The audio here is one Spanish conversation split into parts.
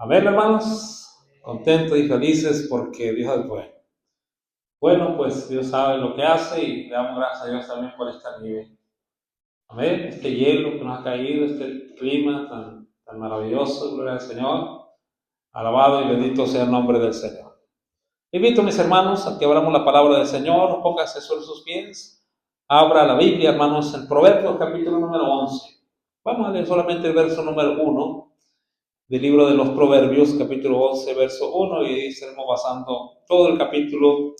A ver, hermanos, contentos y felices porque Dios es bueno. Bueno, pues Dios sabe lo que hace y le damos gracias a Dios también por esta nieve. Amén, este hielo que nos ha caído, este clima tan maravilloso, gloria al Señor. Alabado y bendito sea el nombre del Señor. Invito a mis hermanos a que abramos la palabra del Señor, póngase sobre sus pies, abra la Biblia, hermanos, en Proverbios capítulo número 11. Vamos a leer solamente el verso número 1 del libro de los Proverbios, capítulo 11, verso 1, y estaremos basando todo el capítulo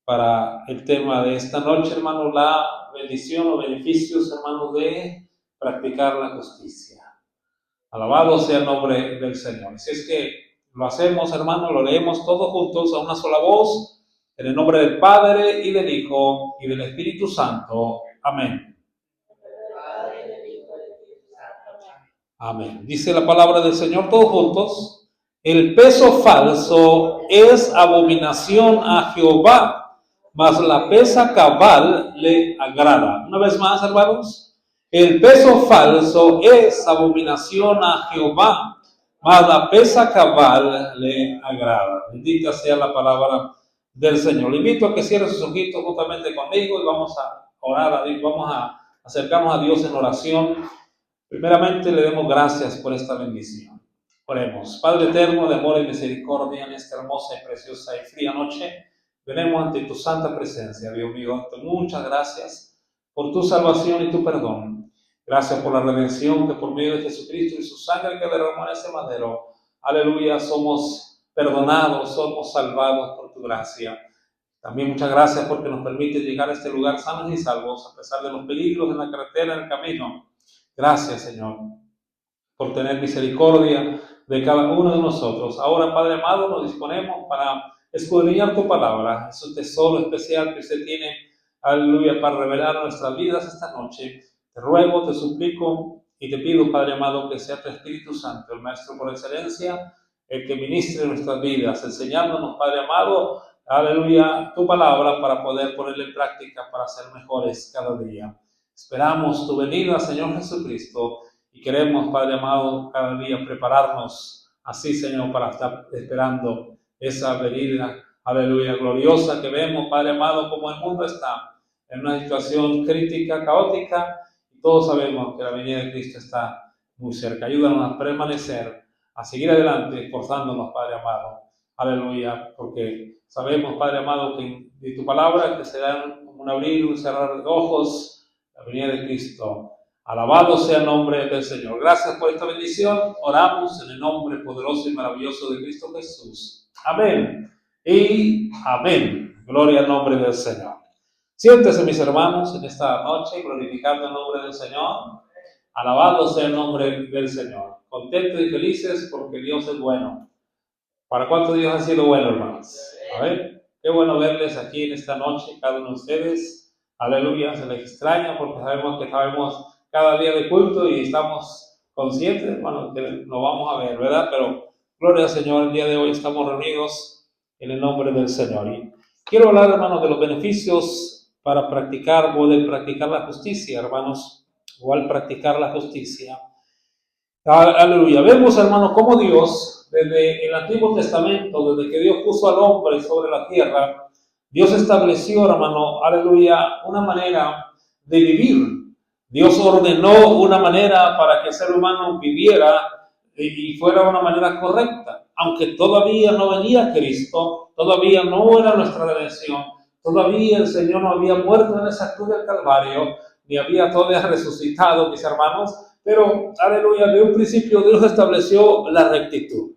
para el tema de esta noche, hermanos, la bendición o beneficios, hermanos, de practicar la justicia. Alabado sea el nombre del Señor. Si es que lo hacemos, hermanos, lo leemos todos juntos a una sola voz, en el nombre del Padre, y del Hijo, y del Espíritu Santo. Amén. Amén. Dice la palabra del Señor todos juntos. El peso falso es abominación a Jehová, mas la pesa cabal le agrada. Una vez más, hermanos. El peso falso es abominación a Jehová, mas la pesa cabal le agrada. Bendita sea la palabra del Señor. Le invito a que cierre sus ojitos juntamente conmigo y vamos a orar a Dios, vamos a acercarnos a Dios en oración. Primeramente le demos gracias por esta bendición. Oremos. Padre eterno de amor y misericordia, en esta hermosa y preciosa y fría noche, venimos ante tu santa presencia, Dios mío. Muchas gracias por tu salvación y tu perdón. Gracias por la redención que por medio de Jesucristo y su sangre que derramó en ese madero, aleluya, somos perdonados, somos salvados por tu gracia. También muchas gracias porque nos permite llegar a este lugar sanos y salvos, a pesar de los peligros en la carretera, en el camino. Gracias, Señor, por tener misericordia de cada uno de nosotros. Ahora, Padre amado, nos disponemos para escudriñar tu palabra, ese tesoro especial que usted tiene, aleluya, para revelar nuestras vidas esta noche. Te ruego, te suplico y te pido, Padre amado, que sea tu Espíritu Santo, el Maestro por excelencia, el que ministre nuestras vidas, enseñándonos, Padre amado, aleluya, tu palabra para poder ponerla en práctica, para ser mejores cada día. Esperamos tu venida, Señor Jesucristo, y queremos, Padre amado, cada día prepararnos así, Señor, para estar esperando esa venida, aleluya, gloriosa que vemos, Padre amado, como el mundo está en una situación crítica, caótica, y todos sabemos que la venida de Cristo está muy cerca. Ayúdanos a permanecer, a seguir adelante, esforzándonos, Padre amado, aleluya, porque sabemos, Padre amado, que de tu palabra que se dan como un abrir y un cerrar de ojos, la venida de Cristo. Alabado sea el nombre del Señor. Gracias por esta bendición. Oramos en el nombre poderoso y maravilloso de Cristo Jesús. Amén y amén. Gloria al nombre del Señor. Siéntese, mis hermanos, en esta noche, glorificando el nombre del Señor. Alabado sea el nombre del Señor. Contentos y felices porque Dios es bueno. ¿Para cuánto Dios ha sido bueno, hermanos? A ver, qué bueno verles aquí en esta noche, cada uno de ustedes. Aleluya, se les extraña porque sabemos que sabemos cada día de culto y estamos conscientes, hermano, que lo vamos a ver, ¿verdad? Pero gloria al Señor, el día de hoy estamos reunidos en el nombre del Señor. Y quiero hablar, hermanos, de los beneficios para practicar o de practicar la justicia, hermanos, o al practicar la justicia. Aleluya. Vemos, hermanos, cómo Dios, desde el Antiguo Testamento, desde que Dios puso al hombre sobre la tierra, Dios estableció, hermano, aleluya, una manera de vivir. Dios ordenó una manera para que el ser humano viviera y fuera una manera correcta. Aunque todavía no venía Cristo, todavía no era nuestra redención, todavía el Señor no había muerto en esa cruz del Calvario, ni había todavía resucitado, mis hermanos. Pero, aleluya, de un principio Dios estableció la rectitud.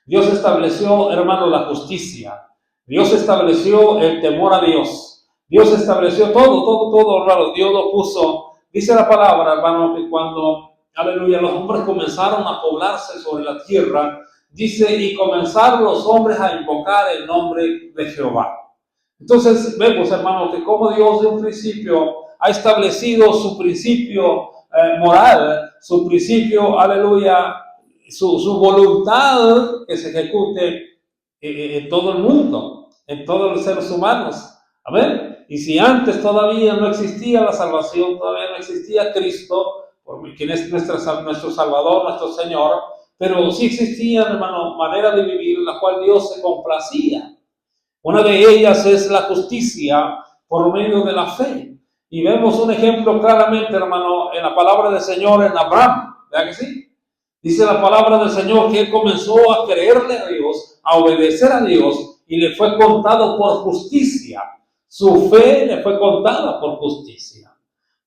Dios estableció, hermano, la justicia. Dios estableció el temor a Dios. Dios estableció todo, hermano. Dios lo puso. Dice la palabra, hermano, que cuando, aleluya, los hombres comenzaron a poblarse sobre la tierra, dice, y comenzaron los hombres a invocar el nombre de Jehová. Entonces, vemos, hermano, que como Dios de un principio ha establecido su principio moral, su principio, aleluya, su voluntad que se ejecute en todo el mundo, en todos los seres humanos. Amén. Y si antes todavía no existía la salvación, todavía no existía Cristo, quien es nuestro Salvador, nuestro Señor, pero sí existían, hermano, maneras de vivir en la cual Dios se complacía. Una de ellas es la justicia por medio de la fe. Y vemos un ejemplo claramente, hermano, en la palabra del Señor en Abraham. ¿Verdad que sí? Dice la palabra del Señor que él comenzó a creerle a Dios, a obedecer a Dios, y le fue contado por justicia. Su fe le fue contada por justicia.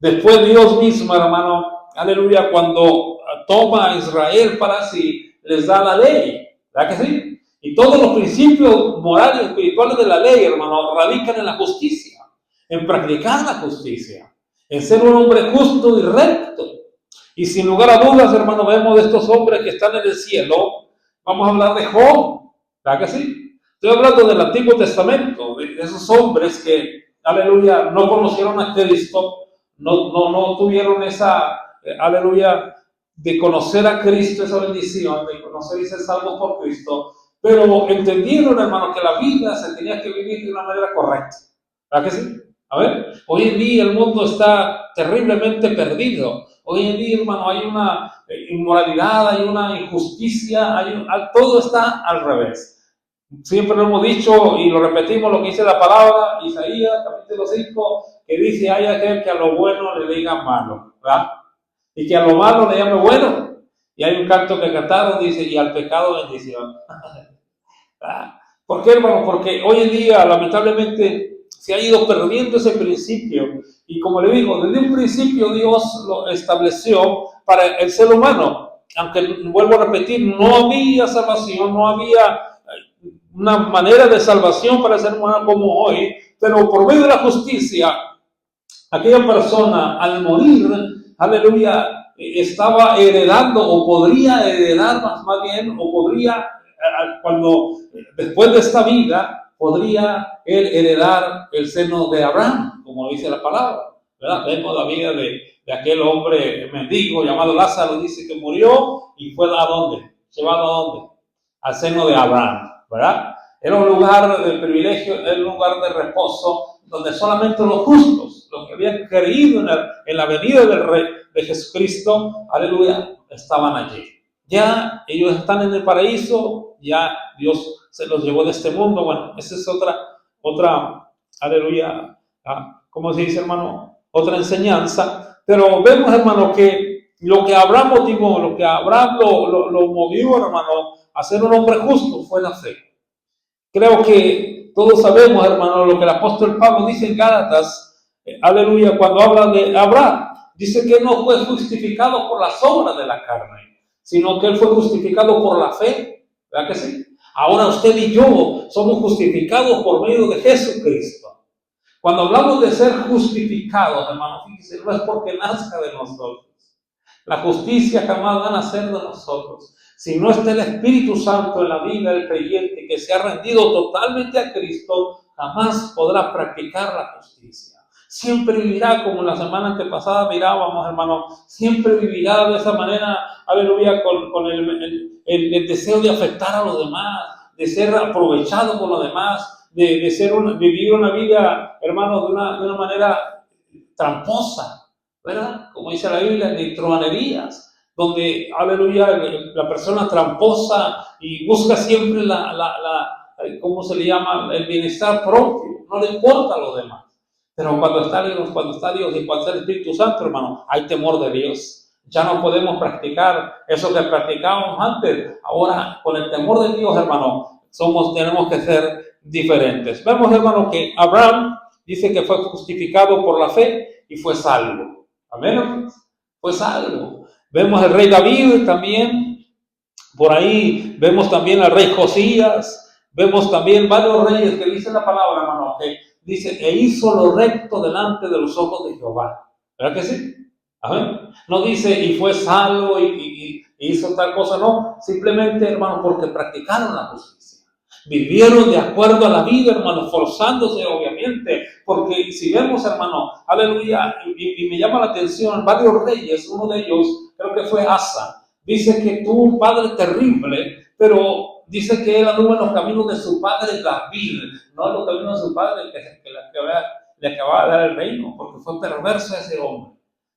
Después Dios mismo, hermano, aleluya, cuando toma a Israel para sí, les da la ley. ¿Verdad que sí? Y todos los principios morales y espirituales de la ley, hermano, radican en la justicia, en practicar la justicia, en ser un hombre justo y recto. Y sin lugar a dudas, hermano, vemos de estos hombres que están en el cielo. Vamos a hablar de Job, ¿verdad que sí? Estoy hablando del Antiguo Testamento, de esos hombres que, aleluya, no conocieron a Cristo, no tuvieron esa, aleluya, de conocer a Cristo, esa bendición, de conocer y ser salvos por Cristo, pero entendieron, hermano, que la vida se tenía que vivir de una manera correcta. ¿Verdad que sí? A ver, hoy en día el mundo está terriblemente perdido. Hoy en día, hermano, hay una inmoralidad, hay una injusticia, todo está al revés. Siempre lo hemos dicho y lo repetimos lo que dice la palabra, Isaías capítulo 5, que dice, hay aquel que a lo bueno le diga malo, ¿verdad? Y que a lo malo le llame bueno. Y hay un canto que cantaron, dice, y al pecado bendición. ¿Por qué, hermano? Porque hoy en día, lamentablemente, se ha ido perdiendo ese principio. Y como le digo, desde un principio Dios lo estableció para el ser humano. Aunque, vuelvo a repetir, no había salvación, no había una manera de salvación para el ser humano como hoy. Pero por medio de la justicia, aquella persona al morir, aleluya, estaba heredando o podría heredar más bien, o podría, cuando después de esta vida, podría él heredar el seno de Abraham, como dice la palabra, ¿verdad? Vemos la vida de aquel hombre mendigo llamado Lázaro, dice que murió y fue ¿a dónde? ¿Llevado a dónde? Al seno de Abraham, ¿verdad? Era un lugar de privilegio, era un lugar de reposo, donde solamente los justos, los que habían creído en la venida del Rey de Jesucristo, aleluya, estaban allí. Ya ellos están en el paraíso, ya Dios se los llevó de este mundo. Bueno, esa es otra, aleluya, ¿cómo se dice, hermano? Otra enseñanza. Pero vemos, hermano, que lo que Abraham motivó, lo que Abraham lo movió, hermano, a ser un hombre justo fue la fe. Creo que todos sabemos, hermano, lo que el apóstol Pablo dice en Gálatas, aleluya, cuando habla de Abraham. Dice que no fue justificado por las obras de la carne, sino que él fue justificado por la fe. ¿Verdad que sí? Ahora usted y yo somos justificados por medio de Jesucristo. Cuando hablamos de ser justificados, hermano, fíjense, no es porque nazca de nosotros. La justicia jamás va a nacer de nosotros. Si no está el Espíritu Santo en la vida del creyente que se ha rendido totalmente a Cristo, jamás podrá practicar la justicia. Siempre vivirá, como la semana antepasada mirábamos, hermano, siempre vivirá de esa manera, aleluya, con el deseo de afectar a los demás, de ser aprovechado por los demás, de vivir una vida, hermano, de una manera tramposa, ¿verdad? Como dice la Biblia, de truhanerías, donde, aleluya, la persona tramposa y busca siempre ¿cómo se le llama? El bienestar propio, no le importa a los demás. Pero cuando está Dios y cuando está el Espíritu Santo, hermano, hay temor de Dios. Ya no podemos practicar eso que practicábamos antes. Ahora, con el temor de Dios, hermano, tenemos que ser diferentes. Vemos, hermano, que Abraham dice que fue justificado por la fe y fue salvo. Amén. Fue salvo. Vemos al rey David también. Por ahí vemos también al rey Josías. Vemos también varios reyes que dicen la palabra, hermano, que dice, e hizo lo recto delante de los ojos de Jehová. ¿Verdad que sí? Amén. No dice, y fue salvo y hizo tal cosa, no. Simplemente, hermano, porque practicaron la justicia. Vivieron de acuerdo a la vida, hermano, forzándose, obviamente. Porque si vemos, hermano, aleluya, y me llama la atención, varios reyes, uno de ellos, creo que fue Asa, dice que tuvo un padre terrible, pero dice que él anduvo en los caminos de su padre David, no en los caminos de su padre que le acababa de dar el reino, porque fue perverso ese hombre.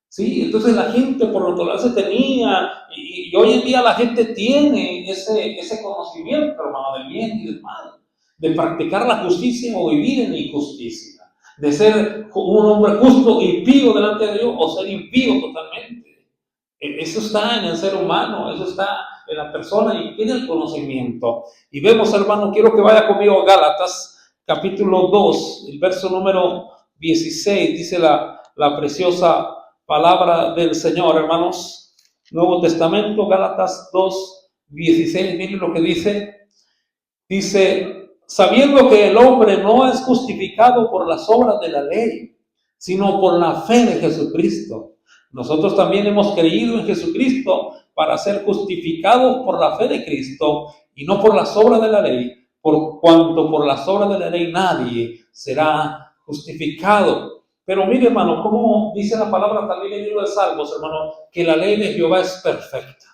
Sí, entonces la gente por naturaleza tenía, y hoy en día la gente tiene ese conocimiento, hermano, del bien y del mal, de practicar la justicia o vivir en la injusticia, de ser un hombre justo y pío delante de Dios o ser impío totalmente. Eso está en el ser humano, eso está en la persona y tiene el conocimiento. Y vemos, hermano, quiero que vaya conmigo a Gálatas, capítulo 2, el verso número 16, dice la preciosa palabra del Señor, hermanos. Nuevo Testamento, Gálatas 2, 16, miren lo que dice. Dice, sabiendo que el hombre no es justificado por las obras de la ley, sino por la fe de Jesucristo. Nosotros también hemos creído en Jesucristo para ser justificados por la fe de Cristo y no por las obras de la ley, por cuanto por las obras de la ley nadie será justificado. Pero mire, hermano, como dice la palabra también en el libro de Salmos, hermano, que la ley de Jehová es perfecta.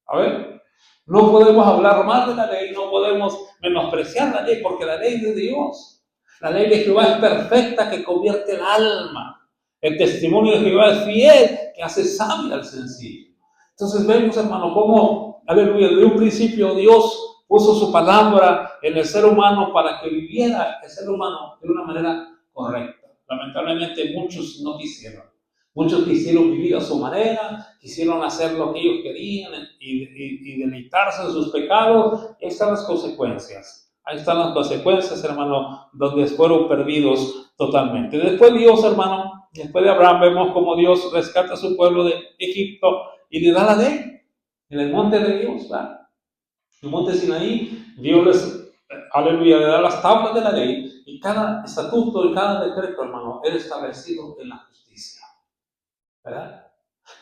A ver, no podemos hablar mal de la ley, no podemos menospreciar la ley, porque la ley de Dios, la ley de Jehová es perfecta, que convierte el alma. El testimonio de Jehová es fiel, que hace sabio al sencillo. Entonces vemos, hermano, cómo, aleluya, de un principio Dios puso su palabra en el ser humano para que viviera el ser humano de una manera correcta. Lamentablemente muchos no quisieron. Muchos quisieron vivir a su manera, quisieron hacer lo que ellos querían y deleitarse en sus pecados. Ahí están las consecuencias. Ahí están las consecuencias, hermano, donde fueron perdidos totalmente. Después Dios, hermano, después de Abraham, vemos cómo Dios rescata a su pueblo de Egipto y le da la ley en el monte de Dios, ¿verdad? En el monte Sinaí, Dios les, aleluya, le da las tablas de la ley y cada estatuto y cada decreto, hermano, era establecido en la justicia. ¿Verdad?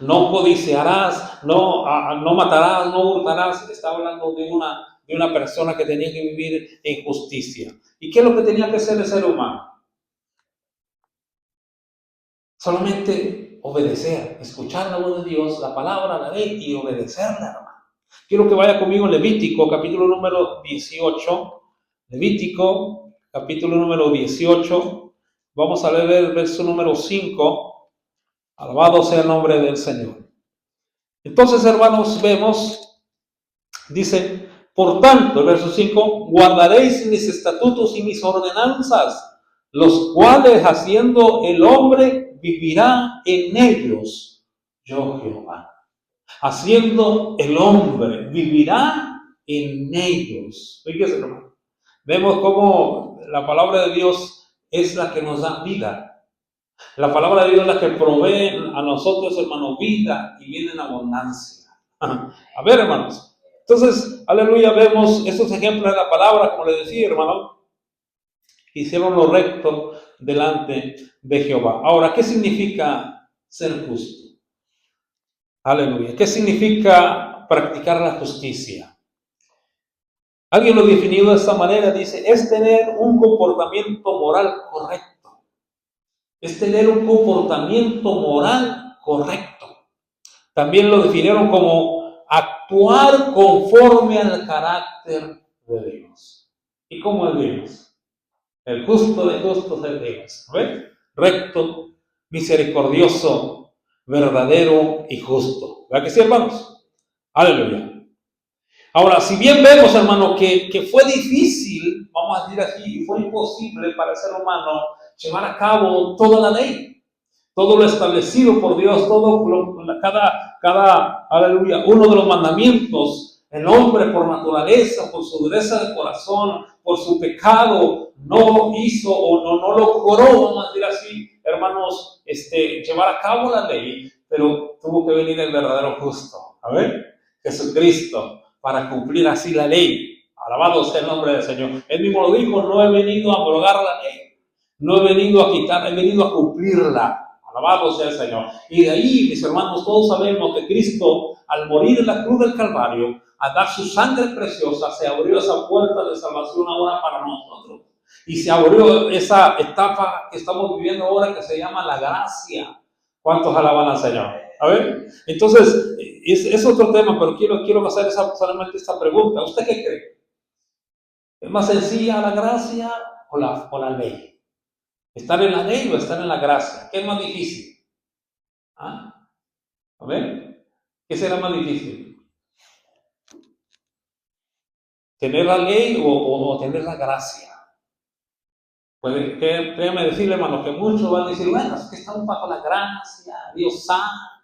No codiciarás, no matarás, no hurtarás. Está hablando de una persona que tenía que vivir en justicia. ¿Y qué es lo que tenía que hacer el ser humano? Solamente obedecer, escuchar la voz de Dios, la palabra, la ley y obedecerla, hermano. Quiero que vaya conmigo en Levítico, capítulo número 18. Levítico, capítulo número 18. Vamos a leer el verso número 5. Alabado sea el nombre del Señor. Entonces, hermanos, vemos, dice, por tanto, el verso 5, guardaréis mis estatutos y mis ordenanzas, los cuales haciendo el hombre vivirá en ellos, yo Jehová. Haciendo el hombre vivirá en ellos. Fíjese, hermano. Vemos cómo la palabra de Dios es la que nos da vida. La palabra de Dios es la que provee a nosotros, hermano, vida y viene en abundancia. A ver, hermanos. Entonces, aleluya, vemos estos ejemplos de la palabra, como le decía, hermano, hicieron lo recto delante de Jehová. Ahora, ¿qué significa ser justo? Aleluya. ¿Qué significa practicar la justicia? Alguien lo definió de esta manera, dice, es tener un comportamiento moral correcto. Es tener un comportamiento moral correcto. También lo definieron como actuar conforme al carácter de Dios. ¿Y cómo es Dios? El justo de justos es Dios. ¿Ven? Recto, misericordioso, verdadero y justo. ¿Verdad que sí, hermanos? Aleluya. Ahora, si bien vemos, hermano, que fue difícil, vamos a decir así, fue imposible para el ser humano llevar a cabo toda la ley, todo lo establecido por Dios, aleluya, uno de los mandamientos, el hombre por naturaleza, por su dureza de corazón, por su pecado, no hizo o no logró, vamos a decir así, hermanos, llevar a cabo la ley, pero tuvo que venir el verdadero justo, a ver, Jesucristo, para cumplir así la ley. Alabado sea el nombre del Señor. Él mismo lo dijo, no he venido a abrogar la ley, no he venido a quitar, he venido a cumplirla. Alabado sea el Señor. Y de ahí, mis hermanos, todos sabemos que Cristo, al morir en la cruz del Calvario, al dar su sangre preciosa, se abrió esa puerta de salvación ahora para nosotros. Y se abrió esa etapa que estamos viviendo ahora que se llama la gracia. ¿Cuántos alaban al Señor? A ver, entonces, es otro tema, pero quiero hacer solamente esta pregunta. ¿Usted qué cree? ¿Es más sencilla la gracia o la ley? ¿Estar en la ley o estar en la gracia? ¿Qué es más difícil? ¿Ah? A ver, ¿qué será más difícil? ¿Tener la ley o tener la gracia? Pues créanme decirle, hermano, que muchos van a decir, bueno, es que estamos bajo la gracia, Dios sana,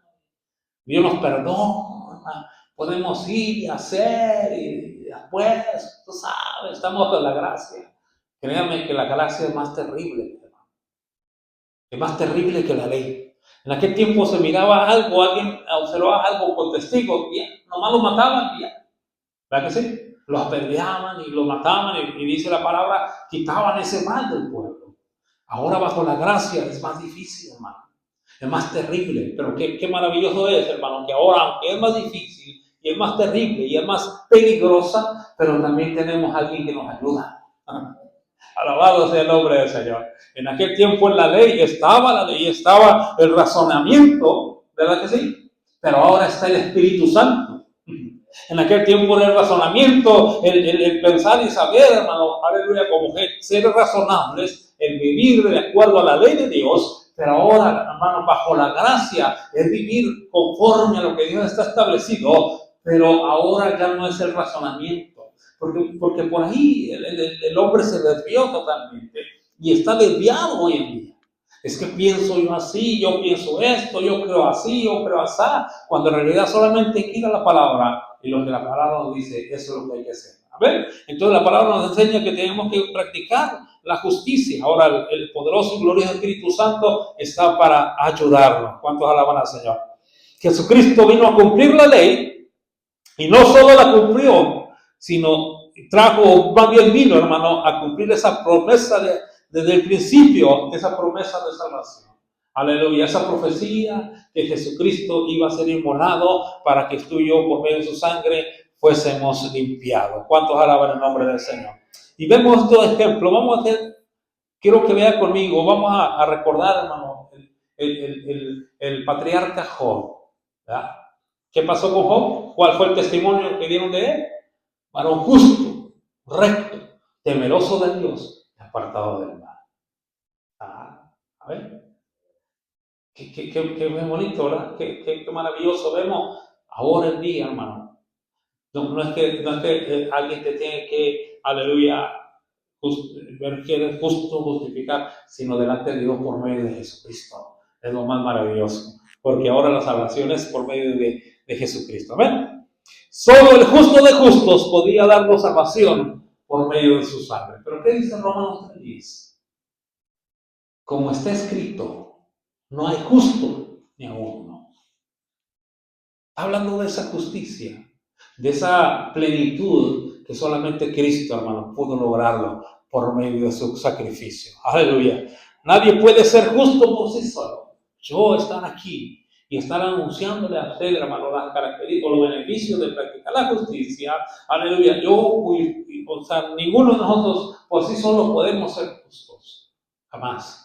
Dios nos perdona, podemos ir y hacer, y después, tú sabes, estamos bajo la gracia. Créanme que la gracia es más terrible, hermano. Es más terrible que la ley. En aquel tiempo se miraba algo, alguien observaba algo con testigos, y nomás lo mataban y ya. ¿Verdad que sí? Los apedreaban y los mataban y dice la palabra, quitaban ese mal del pueblo. Ahora bajo la gracia es más difícil, hermano. Es más terrible, pero qué maravilloso es, hermano, que ahora, aunque es más difícil y es más terrible y es más peligrosa, pero también tenemos a alguien que nos ayuda. Alabado sea el nombre del Señor. En aquel tiempo en la ley estaba el razonamiento, ¿verdad que sí? Pero ahora está el Espíritu Santo. En aquel tiempo era el razonamiento, el pensar y saber, hermano, aleluya, como ser razonables, el vivir de acuerdo a la ley de Dios, pero ahora, hermano, bajo la gracia, es vivir conforme a lo que Dios está establecido, pero ahora ya no es el razonamiento, porque por ahí el hombre se desvió totalmente y está desviado hoy en día. Es que pienso yo así, yo pienso esto, yo creo así, yo creo así, cuando en realidad solamente hay que ir a la palabra y lo que la palabra nos dice, eso es lo que hay que hacer. A ver, entonces la palabra nos enseña que tenemos que practicar la justicia. Ahora el poderoso y glorioso Espíritu Santo está para ayudarnos. ¿Cuántos alaban al Señor? Jesucristo vino a cumplir la ley y no solo la cumplió, sino trajo, más bien vino, hermano, a cumplir esa promesa desde el principio, esa promesa de salvación. Aleluya, esa profecía que Jesucristo iba a ser inmolado para que tú y yo, por medio de su sangre, fuésemos limpiados. ¿Cuántos alaban el nombre del Señor? Y vemos estos ejemplos. Vamos a hacer, quiero que vea conmigo, vamos a recordar, hermano, el patriarca Job. ¿Verdad? ¿Qué pasó con Job? ¿Cuál fue el testimonio que dieron de él? Varón justo, recto, temeroso de Dios, apartado del mal. A ver. Qué bonito, ¿verdad? Qué maravilloso. Vemos ahora en día, hermano. No es que alguien te tiene que, aleluya, ver que eres justo, justificar, sino delante de Dios por medio de Jesucristo. Es lo más maravilloso. Porque ahora la salvación es por medio de Jesucristo. Amén. Solo el justo de justos podía darnos salvación por medio de su sangre. Pero ¿qué dice Romanos 3:10? Como está escrito, no hay justo ni aún uno. Hablando de esa justicia, de esa plenitud que solamente Cristo, hermano, pudo lograrlo por medio de su sacrificio. Aleluya. Nadie puede ser justo por sí solo. Yo estar aquí y estar anunciándole a usted, hermano, las características, los beneficios de practicar la justicia. Aleluya. Ninguno de nosotros por sí solo podemos ser justos. Jamás.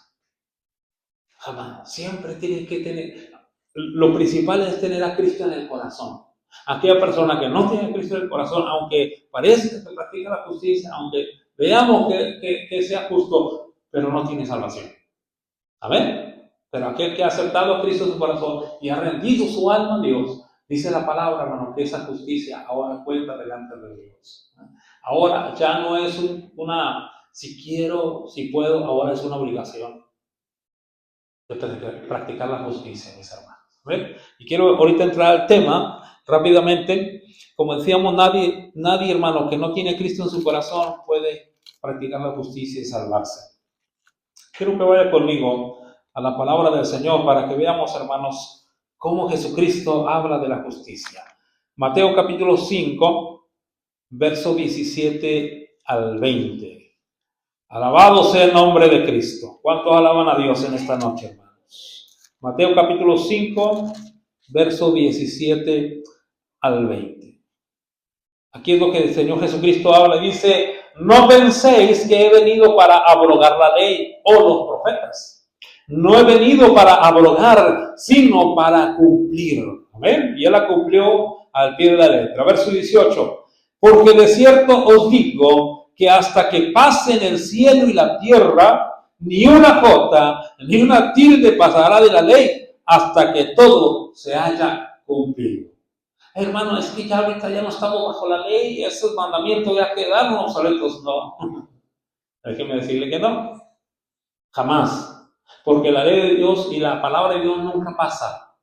Jamás. Siempre tiene que tener, lo principal es tener a Cristo en el corazón. Aquella persona que no tiene a Cristo en el corazón, aunque parezca que practica la justicia, aunque veamos que sea justo, pero no tiene salvación. ¿Amén? Pero aquel que ha aceptado a Cristo en su corazón y ha rendido su alma a Dios, dice la palabra, hermano, que esa justicia ahora cuenta delante de Dios. Ahora ya no es si quiero, si puedo, ahora es una obligación de practicar la justicia, mis hermanos. ¿Ven? Y quiero ahorita entrar al tema rápidamente. Como decíamos, nadie, hermano, que no tiene a Cristo en su corazón puede practicar la justicia y salvarse. Quiero que vaya conmigo a la palabra del Señor para que veamos, hermanos, cómo Jesucristo habla de la justicia. Mateo capítulo 5, verso 17 al 20. Alabado sea el nombre de Cristo. ¿Cuántos alaban a Dios en esta noche, hermanos? Mateo capítulo 5, verso 17 al 20. Aquí es lo que el Señor Jesucristo habla y dice: no penséis que he venido para abrogar la ley o los profetas. No he venido para abrogar, sino para cumplir. ¿Amén? Y Él la cumplió al pie de la letra. Verso 18. Porque de cierto os digo que hasta que pasen el cielo y la tierra, ni una jota, ni una tilde pasará de la ley, hasta que todo se haya cumplido. Hermano, es que ya ahorita ya no estamos bajo la ley, esos mandamientos ya quedaron obsoletos. No, déjeme decirle que no, jamás. Porque la ley de Dios y la palabra de Dios nunca pasa.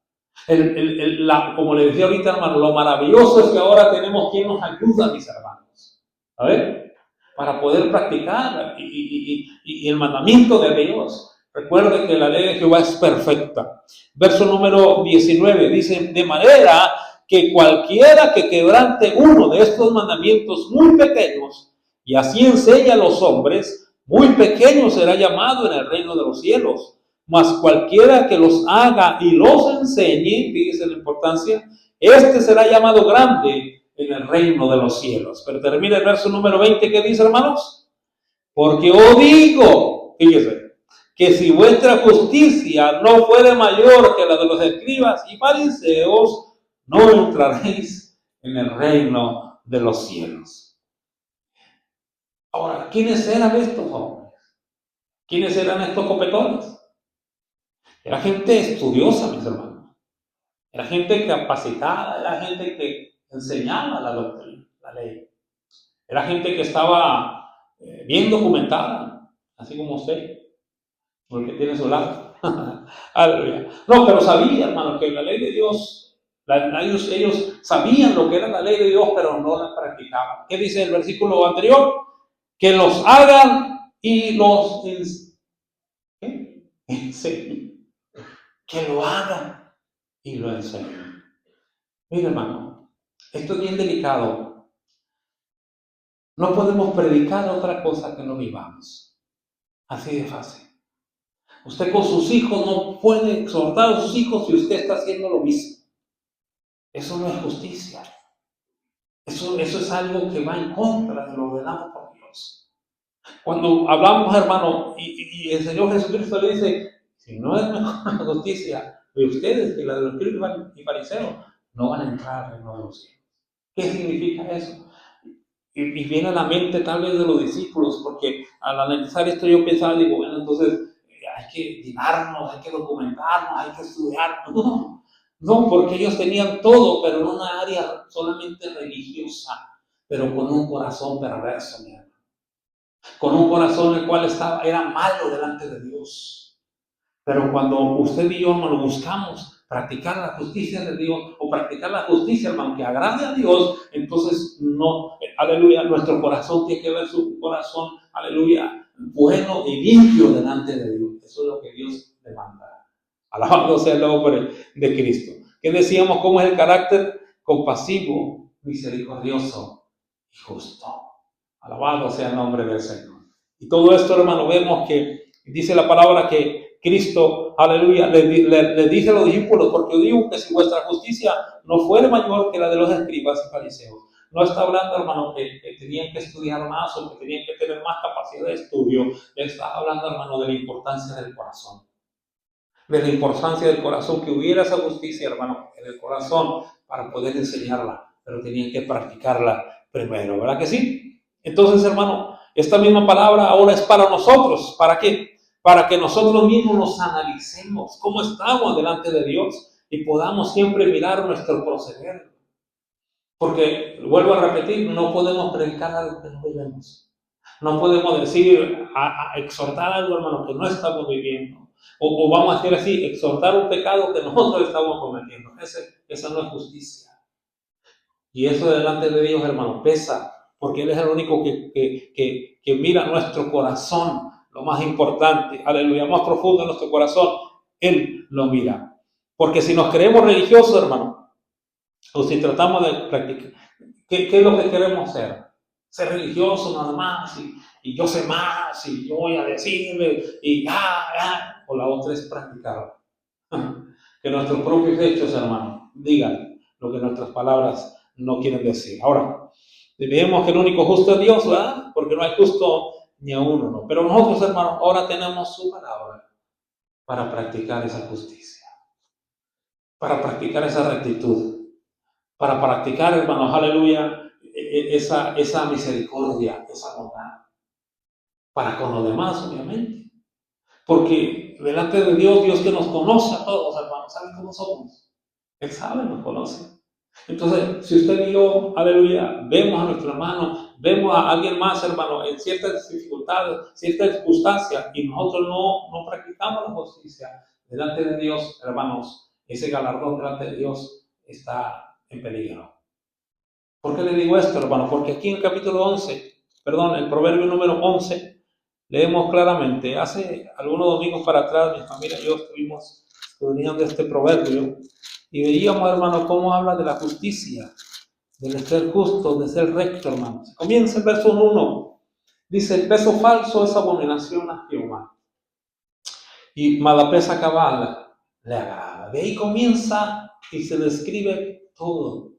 Como le decía ahorita, hermano, lo maravilloso es que ahora tenemos quien nos ayuda, mis hermanos. A ver, para poder practicar y el mandamiento de Dios. Recuerde que la ley de Jehová es perfecta. Verso número 19 dice: de manera que cualquiera que quebrante uno de estos mandamientos muy pequeños y así enseña a los hombres, muy pequeño será llamado en el reino de los cielos. Mas cualquiera que los haga y los enseñe, fíjese la importancia, este será llamado grande en el reino de los cielos. Pero termina el verso número 20, ¿qué dice, hermanos? Porque os digo, fíjese, que si vuestra justicia no fuere mayor que la de los escribas y fariseos, no entraréis en el reino de los cielos. Ahora, ¿quiénes eran estos hombres? ¿Quiénes eran estos copetones? Era gente estudiosa, mis hermanos. Era gente capacitada, era gente que enseñaba la doctrina, la ley. Era gente que estaba bien documentada, así como usted, porque tiene su lado. Aleluya. No, pero sabía, hermano, que la ley de Dios, ellos sabían lo que era la ley de Dios, pero no la practicaban. ¿Qué dice el versículo anterior? Que los hagan y los enseñen. Que lo hagan y lo enseñen. Mira, hermano, esto es bien delicado. No podemos predicar otra cosa que no vivamos. Así de fácil. Usted con sus hijos no puede exhortar a sus hijos si usted está haciendo lo mismo. Eso no es justicia. Eso es algo que va en contra de lo ordenado por Dios. Cuando hablamos, hermano, y el Señor Jesucristo le dice: si no es mejor la justicia de ustedes que la de los escribas y fariseos, no van a entrar al reino de los cielos. ¿Qué significa eso? Y viene a la mente tal vez de los discípulos, porque al analizar esto yo pensaba, digo, bueno, entonces hay que llenarnos, hay que documentarnos, hay que estudiarnos. No, porque ellos tenían todo, pero en una área solamente religiosa, pero con un corazón perverso, mi hermano. Con un corazón el cual era malo delante de Dios. Pero cuando usted y yo, hermano, buscamos practicar la justicia de Dios, o practicar la justicia, hermano, que agrade a Dios, entonces no, aleluya, nuestro corazón tiene que ver su corazón, aleluya, bueno y limpio delante de Dios. Eso es lo que Dios demanda. Alabado sea el nombre de Cristo. ¿Qué decíamos? ¿Cómo es el carácter? Compasivo, misericordioso y justo. Alabado sea el nombre del Señor. Y todo esto, hermano, vemos que dice la palabra que Cristo, aleluya, le dice a los discípulos: porque digo que si vuestra justicia no fuere mayor que la de los escribas y fariseos. No está hablando, hermano, que tenían que estudiar más o que tenían que tener más capacidad de estudio. Está hablando, hermano, de la importancia del corazón. De la importancia del corazón, que hubiera esa justicia, hermano, en el corazón para poder enseñarla, pero tenían que practicarla primero, ¿verdad que sí? Entonces, hermano, esta misma palabra ahora es para nosotros. ¿Para qué? Para que nosotros mismos nos analicemos cómo estamos delante de Dios y podamos siempre mirar nuestro proceder. Porque, vuelvo a repetir, no podemos predicar algo que no vivimos. No podemos decir, exhortar algo, hermano, que no estamos viviendo. O vamos a decir así, exhortar un pecado que nosotros estamos cometiendo. Esa no es justicia. Y eso delante de Dios, hermano, pesa. Porque Él es el único que mira nuestro corazón, lo más importante, aleluya, más profundo de nuestro corazón, Él lo mira. Porque si nos creemos religiosos, hermano, o si tratamos de practicar, ¿qué es lo que queremos ser? Ser religioso nada más, y yo sé más, y yo voy a decirle, y ya. O la otra es practicar. Que nuestros propios hechos, hermano, digan lo que nuestras palabras no quieren decir. Ahora, vemos que el único justo es Dios, ¿verdad? Porque no hay justo ni a uno, ¿no? Pero nosotros, hermano, ahora tenemos su palabra para practicar esa justicia, para practicar esa rectitud, para practicar, hermanos, aleluya, esa misericordia, esa bondad, para con los demás, obviamente. Porque delante de Dios, Dios que nos conoce a todos, hermanos, ¿sabe cómo somos? Él sabe, nos conoce. Entonces, si usted y yo, aleluya, vemos a nuestro hermano, vemos a alguien más, hermano, en ciertas dificultades, ciertas circunstancias, y nosotros no practicamos la justicia delante de Dios, hermanos, ese galardón delante de Dios está en peligro. ¿Por qué le digo esto, hermano? Porque aquí en el capítulo 11, el proverbio número 11, leemos claramente, hace algunos domingos para atrás, mi familia y yo estuvimos estudiando este proverbio, y veíamos, hermano, cómo habla de la justicia, de ser justo, de ser recto, hermano. Comienza el verso 1. Dice, el peso falso es abominación a Jehová, y la pesa cabal le agrada. De ahí comienza y se describe todo.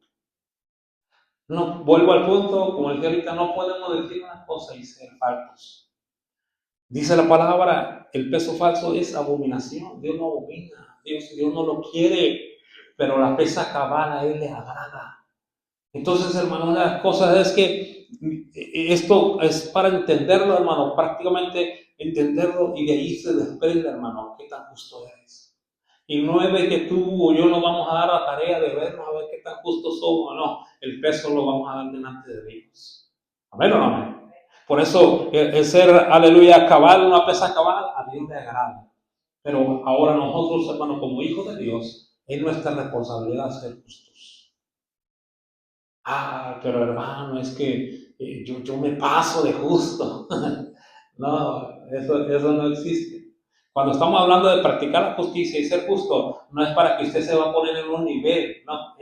No, vuelvo al punto, como dije ahorita, no podemos decir una cosa y ser falsos. Dice la palabra, el peso falso es abominación. Dios no abomina, Dios no lo quiere, pero la pesa cabal a Él le agrada. Entonces, hermano, una de las cosas es que esto es para entenderlo, hermano, prácticamente entenderlo, y de ahí se desprende, hermano, qué tan justo eres. Y no es de que tú o yo nos vamos a dar la tarea de vernos a ver qué tan justos somos o no. El peso lo vamos a dar delante de Dios. ¿Amén o no amén? Por eso el ser, aleluya, cabal, una pesa cabal, a Dios le agrada. Pero ahora nosotros, hermano, como hijos de Dios, es nuestra responsabilidad ser justos. Pero hermano, es que yo me paso de justo. No, eso no existe. Cuando estamos hablando de practicar la justicia y ser justo, no es para que usted se va a poner en un nivel, no,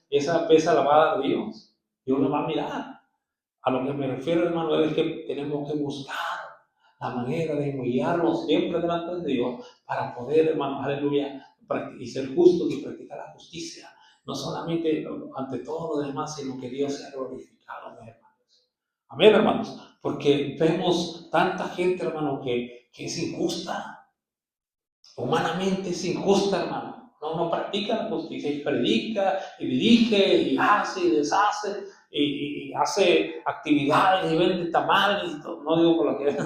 esa pesa la va a dar Dios. Dios lo va a mirar. A lo que me refiero, hermano, es que tenemos que buscar la manera de humillarnos siempre delante de Dios para poder, hermano, aleluya, y ser justos y practicar la justicia. No solamente ante todo lo demás, sino que Dios sea glorificado, hermanos. Amén, hermanos. Porque vemos tanta gente, hermano, que es injusta. Humanamente es injusta, hermano. No practica la justicia y predica y dirige y hace y deshace y hace actividades y vende tamales y todo. No digo por lo que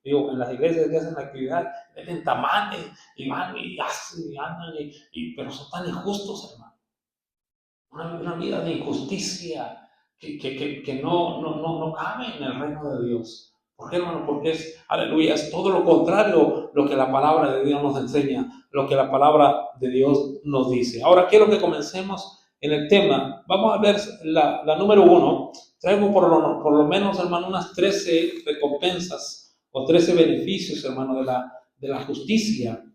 digo, en las iglesias que hacen actividades, venden tamales y van y hacen y andan, pero son tan injustos, hermano. Una vida de injusticia que no cabe en el reino de Dios. ¿Por qué, hermano? Porque aleluya, es todo lo contrario lo que la palabra de Dios nos enseña, lo que la palabra de Dios nos dice. Ahora quiero que comencemos en el tema. Vamos a ver la número 1. Traigo por lo menos, hermano, unas 13 recompensas o 13 beneficios, hermano, de la justicia,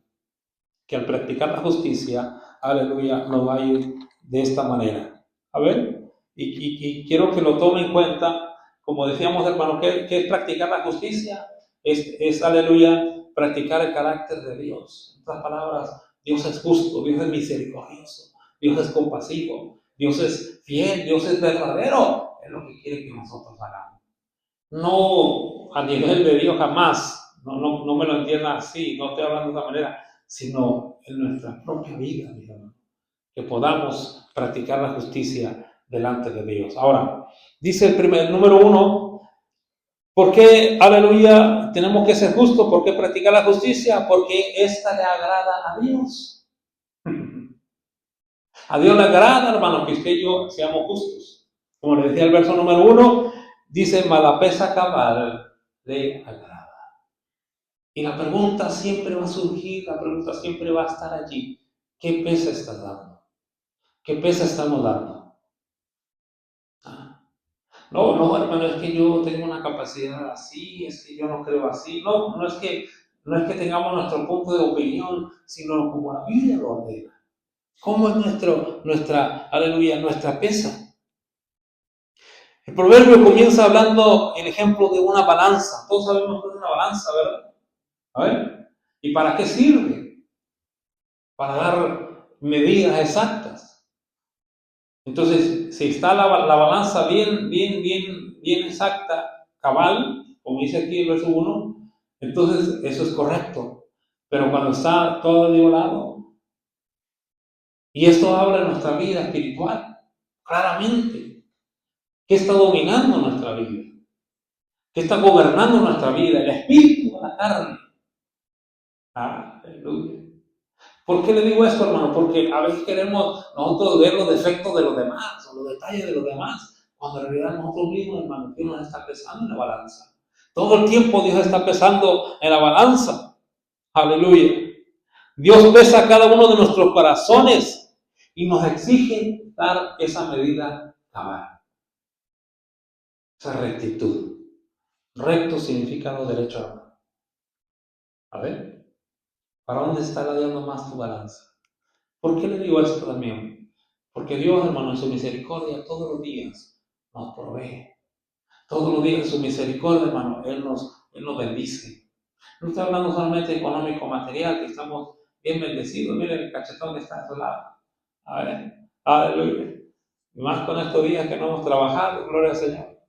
que al practicar la justicia, aleluya, nos va a ir de esta manera. A ver, y quiero que lo tome en cuenta. Como decíamos, hermano, ¿qué es practicar la justicia? Es, aleluya, practicar el carácter de Dios. En otras palabras, Dios es justo, Dios es misericordioso, Dios es compasivo, Dios es fiel, Dios es verdadero. Es lo que quiere que nosotros hagamos. No a nivel de Dios jamás, no me lo entienda así, no estoy hablando de esa manera, sino en nuestra propia vida, mi hermano, que podamos practicar la justicia delante de Dios. Ahora, dice el número 1, ¿por qué, aleluya, tenemos que ser justos? ¿Por qué practicar la justicia? Porque esta le agrada a Dios. A Dios le agrada, hermano, que usted y yo seamos justos. Como le decía el verso número 1, dice, la pesa cabal le agrada. Y la pregunta siempre va a surgir, la pregunta siempre va a estar allí. ¿Qué pesa estás dando? ¿Qué pesa estamos dando? No, hermano, es que yo tengo una capacidad así, es que yo no creo así. No es que tengamos nuestro punto de opinión, sino como la Biblia lo ordena. ¿Cómo es nuestra pesa? El proverbio comienza hablando el ejemplo de una balanza. Todos sabemos que es una balanza, ¿verdad? A ver, ¿y para qué sirve? Para dar medidas exactas. Entonces, si está la balanza bien exacta, cabal, como dice aquí el verso 1, entonces eso es correcto. Pero cuando está todo violado, y esto habla de nuestra vida espiritual, claramente, ¿qué está dominando nuestra vida? ¿Qué está gobernando nuestra vida? El espíritu o la carne. Aleluya. ¿Por qué le digo esto, hermano? Porque a veces queremos nosotros ver los defectos de los demás o los detalles de los demás, cuando en realidad nosotros mismos, hermano, Dios nos está pesando en la balanza. Todo el tiempo Dios está pesando en la balanza. Aleluya. Dios pesa cada uno de nuestros corazones y nos exige dar esa medida cabal, esa rectitud. Recto significa lo derecho, hermano. A ver, ¿para dónde está ladeando más tu balanza? ¿Por qué le digo esto también? Porque Dios, hermano, en su misericordia todos los días nos provee. Todos los días en su misericordia, hermano, Él nos bendice. No estoy hablando solamente de económico, material, que estamos bien bendecidos. Miren el cachetón que está a su lado. A ver, aleluya. Y más con estos días que no hemos trabajado, gloria al Señor.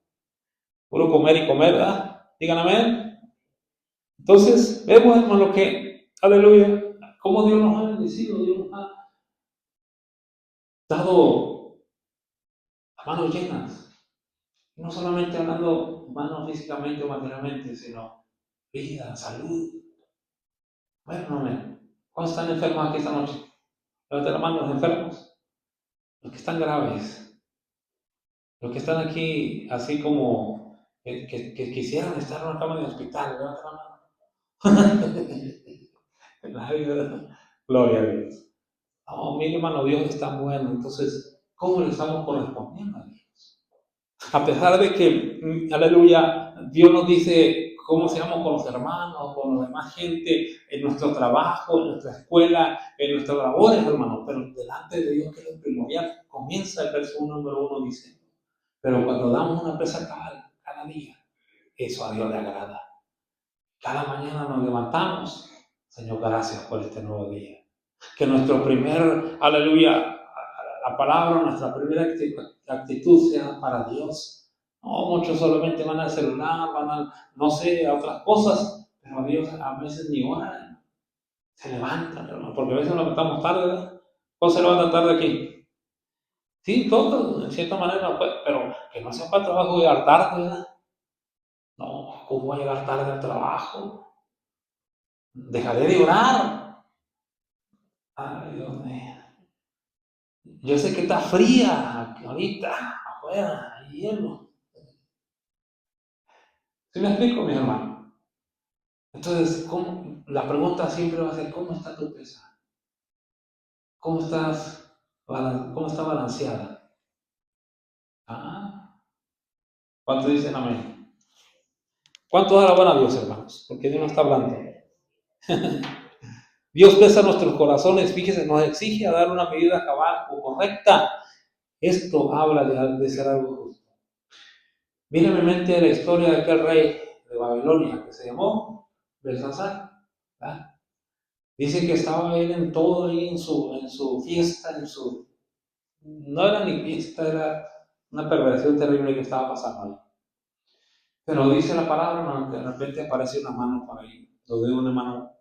Puro comer y comer, ¿verdad? Digan amén. Entonces, vemos, hermano, que, aleluya, cómo Dios nos ha bendecido, Dios nos ha dado las manos llenas. No solamente hablando manos físicamente o materialmente, sino vida, salud. Bueno, amén. ¿Cuántos están enfermos aquí esta noche? Levanten la mano los enfermos. Los que están graves. Los que están aquí así como que quisieran estar en una cama de hospital. Levanten la mano. Gloria a Dios. No, mi hermano, Dios es tan bueno. Entonces, ¿cómo le estamos correspondiendo a Dios? A pesar de que, aleluya, Dios nos dice cómo seamos con los hermanos, con la demás gente, en nuestro trabajo, en nuestra escuela, en nuestras labores, hermano, pero delante de Dios, que es lo primordial, comienza el verso número 1 diciendo, pero cuando damos una presa cabal cada día, eso a Dios le agrada. Cada mañana nos levantamos, Señor, gracias por este nuevo día. Que nuestro primer, aleluya, la palabra, nuestra primera actitud sea para Dios. No, muchos solamente van al celular, van a, no sé, a otras cosas, pero a Dios a veces ni oran. Se levantan, hermano, porque a veces nos levantamos tarde, ¿verdad? ¿Cómo se levanta tarde aquí? Sí, todos, en cierta manera, pues, pero que no sea para el trabajo llegar tarde, ¿verdad? No, ¿cómo voy a llegar tarde al trabajo? Dejaré de orar. Ay, Dios mío. Yo sé que está fría ahorita, afuera, hay hielo. ¿Sí me explico, mi hermano? Entonces, la pregunta siempre va a ser, ¿cómo está tu pesa? ¿Cómo cómo está balanceada? Ah, ¿cuántos dicen amén? ¿Cuántos alaban a Dios, hermanos? Porque Dios no está hablando. Dios pesa nuestros corazones, fíjese, nos exige a dar una medida cabal o correcta. Esto habla de ser algo justo. Viene a mi mente la historia de aquel rey de Babilonia que se llamó Belsasar. ¿Verdad? Dice que estaba él en todo ahí, en su fiesta, no era ni fiesta, era una perversión terrible que estaba pasando ahí. Pero dice la palabra, hermano, que de repente aparece una mano por ahí, donde una mano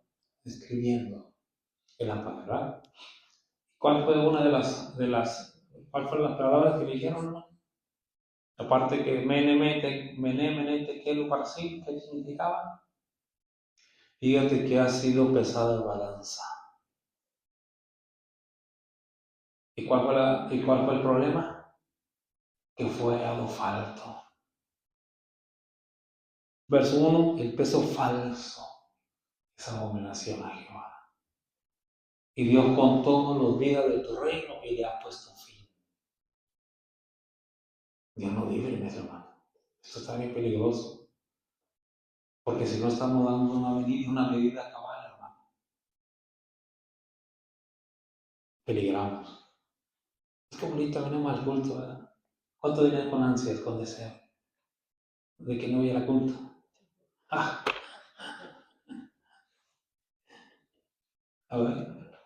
escribiendo en la palabra. ¿Cuál fue una cuál fueron las palabras que le dijeron, hermano? Aparte que Menete, Kelo, Parsim, ¿qué significaba? Fíjate que ha sido pesada la balanza. ¿Y cuál fue el problema? Que fue algo falto. Verso 1, el peso falso es abominación a Jehová. Y Dios con todos los días de tu reino y le ha puesto fin. Dios no libre, mis hermanos. Esto está bien peligroso. Porque si no estamos dando una medida cabal, hermano, peligramos. Es como ahorita venimos al culto, ¿verdad? ¿Cuánto vienes con ansias, con deseo de que no hubiera culto? Ah, a ver,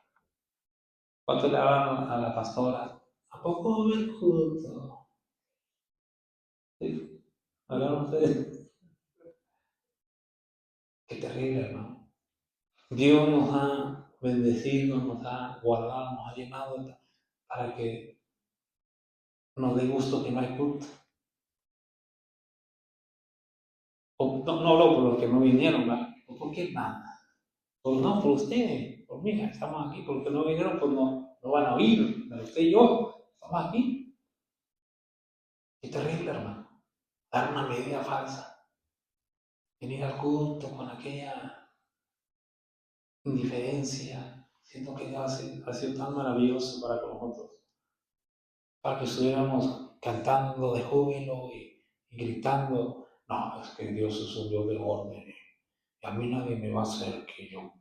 ¿cuánto le hablan a la pastora? ¿A poco va a haber culto? ¿Sí? ¿Hablaron ustedes? Qué terrible, hermano. Dios nos ha bendecido, nos ha guardado, nos ha llenado para que nos dé gusto que no hay culto. No hablo por los que no vinieron, ¿verdad? ¿Por qué nada? Pues no, por usted, por mí, estamos aquí, porque no vinieron, pues no van a oír, pero usted y yo, estamos aquí. Qué terrible, hermano, dar una medida falsa, venir al culto con aquella indiferencia, siendo que Dios ha sido tan maravilloso para con nosotros, para que estuviéramos cantando de júbilo y gritando. No, es que Dios es un Dios de orden, y a mí nadie me va a hacer que yo.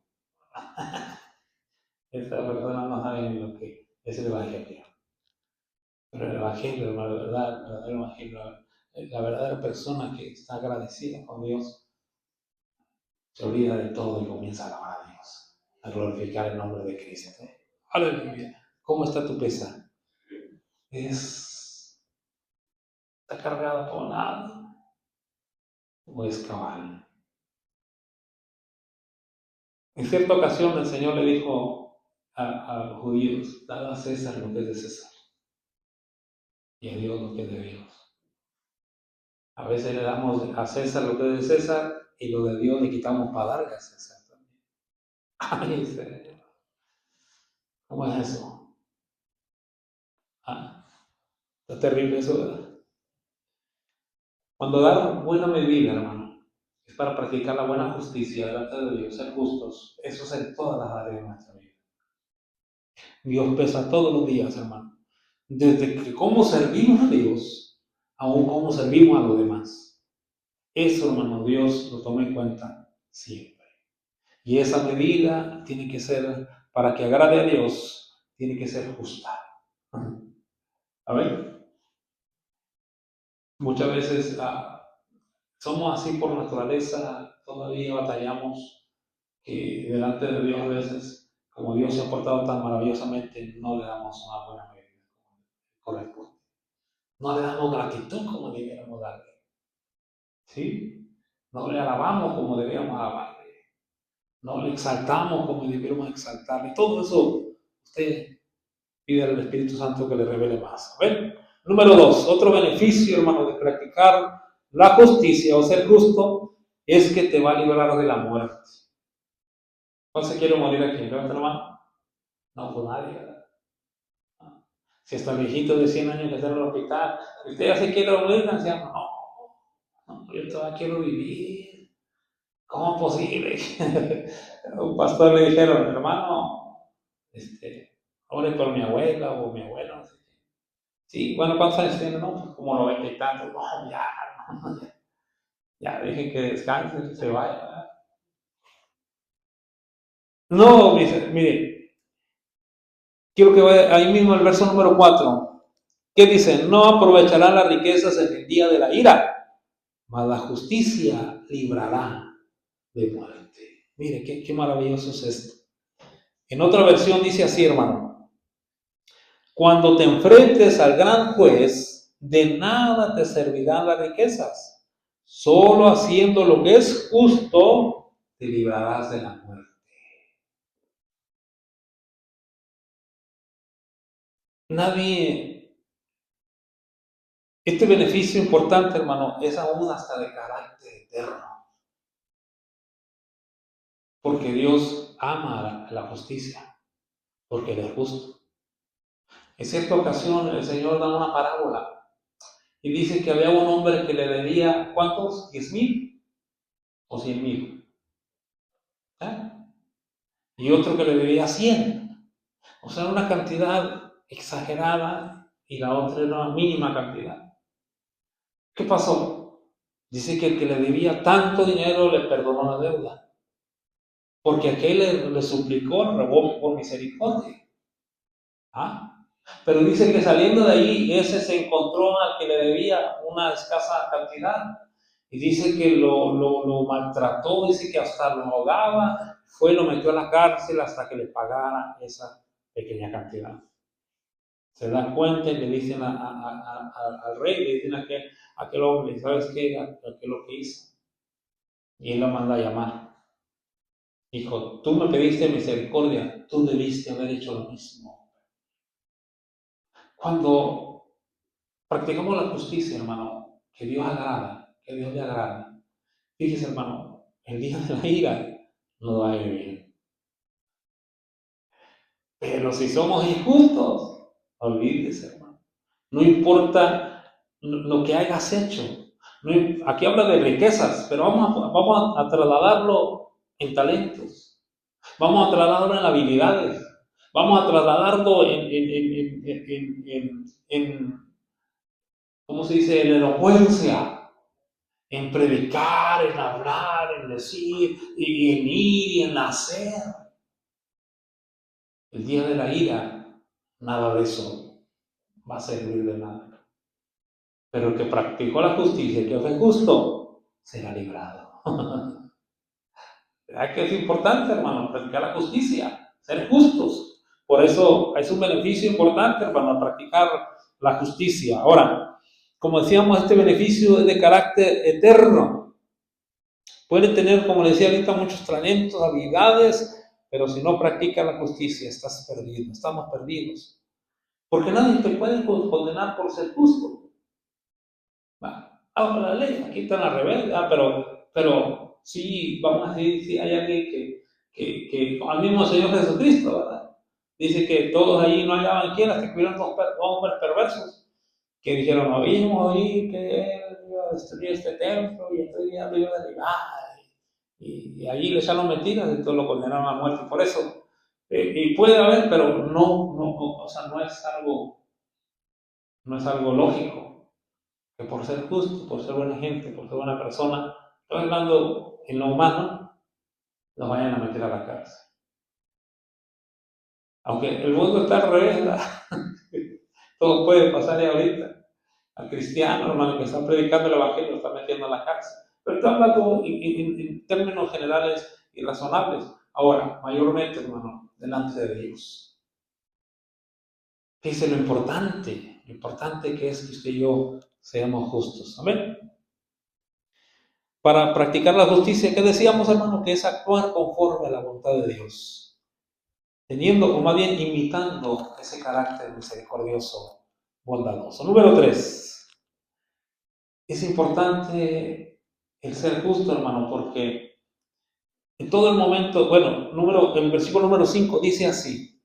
Esta persona no sabe ni lo que es el Evangelio. Pero el Evangelio, la verdad, el verdadero Evangelio, la verdadera persona que está agradecida con Dios, se olvida de todo y comienza a alabar a Dios, a glorificar el nombre de Cristo. Aleluya. ¿Cómo está tu pesa? ¿Está cargada por nada o es cabal? En cierta ocasión el Señor le dijo a los judíos: dad a César lo que es de César y a Dios lo que es de Dios. A veces le damos a César lo que es de César y lo de Dios le quitamos para darle a César también. Ay, Señor. ¿Cómo es eso? Está terrible eso, ¿verdad? Cuando dar buena medida, hermano, es para practicar la buena justicia delante de Dios, ser justos. Eso es en todas las áreas de nuestra vida. Dios pesa todos los días, hermano. Desde que cómo servimos a Dios, aún cómo servimos a los demás. Eso, hermano, Dios lo toma en cuenta siempre. Y esa medida tiene que ser, para que agrade a Dios, tiene que ser justa. A ver, muchas veces somos así por naturaleza, todavía batallamos, que delante de Dios a veces, como Dios se ha portado tan maravillosamente, no le damos una buena medida correcta. No le damos gratitud como debiéramos darle. ¿Sí? No le alabamos como debiéramos alabarle. No le exaltamos como debiéramos exaltarle. Todo eso usted pide al Espíritu Santo que le revele más. ¿Ven? Número 2, otro beneficio, hermano, de practicar la justicia o ser justo es que te va a librar de la muerte. ¿Cuál se quiere morir aquí? ¿Levanta la mano? No, pues nadie, ¿verdad? Si hasta el viejito de 100 años que está en el hospital, usted ya se quiere morir, anciano. No, yo todavía quiero vivir. ¿Cómo es posible? Un pastor le dijeron: hermano, ore por mi abuela o mi abuelo, no sé qué. Sí, bueno, ¿cuántos años tiene? No, pues como 90 y tantos. No, ya, dejen que descanse, que se vaya, ¿verdad? No, mire, quiero que vaya ahí mismo el verso número 4. ¿Qué dice? No aprovecharán las riquezas en el día de la ira, mas la justicia librará de muerte. Mire, qué maravilloso es esto. En otra versión dice así, hermano: cuando te enfrentes al gran juez, de nada te servirán las riquezas. Solo haciendo lo que es justo, te librarás de la muerte. Nadie, este beneficio importante, hermano, es aún hasta de carácter eterno. Porque Dios ama la justicia, porque Él es justo. En cierta ocasión el Señor da una parábola y dice que había un hombre que le debía, ¿cuántos? 10,000 o 100,000. ¿Eh? Y otro que le debía 100. O sea, una cantidad exagerada y la otra era una mínima cantidad. ¿Qué pasó? Dice que el que le debía tanto dinero le perdonó la deuda, porque aquel le suplicó, rogó por misericordia. Pero dice que saliendo de ahí, ese se encontró al que le debía una escasa cantidad. Y dice que lo maltrató, dice que hasta lo ahogaba, lo metió a la cárcel hasta que le pagara esa pequeña cantidad. Se dan cuenta y le dicen al rey, le dicen a aquel hombre: ¿sabes qué? Aquel lo que hizo. Y él lo manda a llamar. Dijo: tú me pediste misericordia, tú debiste haber hecho lo mismo. Cuando practicamos la justicia, hermano, que Dios agrada, que Dios le agrada. Fíjese, hermano, el día de la ira no va a ir bien. Pero si somos injustos, olvídese, hermano. No importa lo que hayas hecho. Aquí habla de riquezas, pero vamos a trasladarlo en talentos. Vamos a trasladarlo en habilidades. Vamos a trasladarlo ¿cómo se dice? En elocuencia, en predicar, en hablar, en decir, y en ir y en hacer. El día de la ira, nada de eso va a servir de nada. Pero el que practicó la justicia, el que fue justo, será librado. ¿Verdad que es importante, hermano? Practicar la justicia, ser justos. Por eso es un beneficio importante, hermano, practicar la justicia. Ahora, como decíamos, este beneficio es de carácter eterno. Puede tener, como le decía ahorita, muchos talentos, habilidades, pero si no practica la justicia, estás perdido, estamos perdidos. Porque nadie te puede condenar por ser justo. Ahora la ley, aquí están al revés, pero sí, vamos a decir, sí hay alguien que al mismo Señor Jesucristo, ¿verdad? Dice que todos allí no hallaban quien, hasta que hubieron dos hombres perversos que dijeron, oímos oír que él iba a destruir este templo y este día lo iba a derribar. Y allí le echaron mentiras y todo lo condenaron a muerte. Por eso, y puede haber, pero o sea, no es algo lógico que por ser justo, por ser buena gente, por ser buena persona, estoy hablando en lo humano, lo vayan a meter a la cárcel. Aunque el mundo está al revés, todo puede pasar ahorita. Al cristiano, hermano, que está predicando el evangelio, lo está metiendo a la cárcel. Pero está hablando en términos generales y razonables. Ahora, mayormente, hermano, delante de Dios. Fíjese lo importante que es que usted y yo seamos justos. Amén. Para practicar la justicia, ¿qué decíamos, hermano? Que es actuar conforme a la voluntad de Dios. Teniendo, o más bien imitando ese carácter misericordioso, bondadoso. Número 3. Es importante el ser justo, hermano, porque en todo el momento, bueno, el versículo número 5 dice así: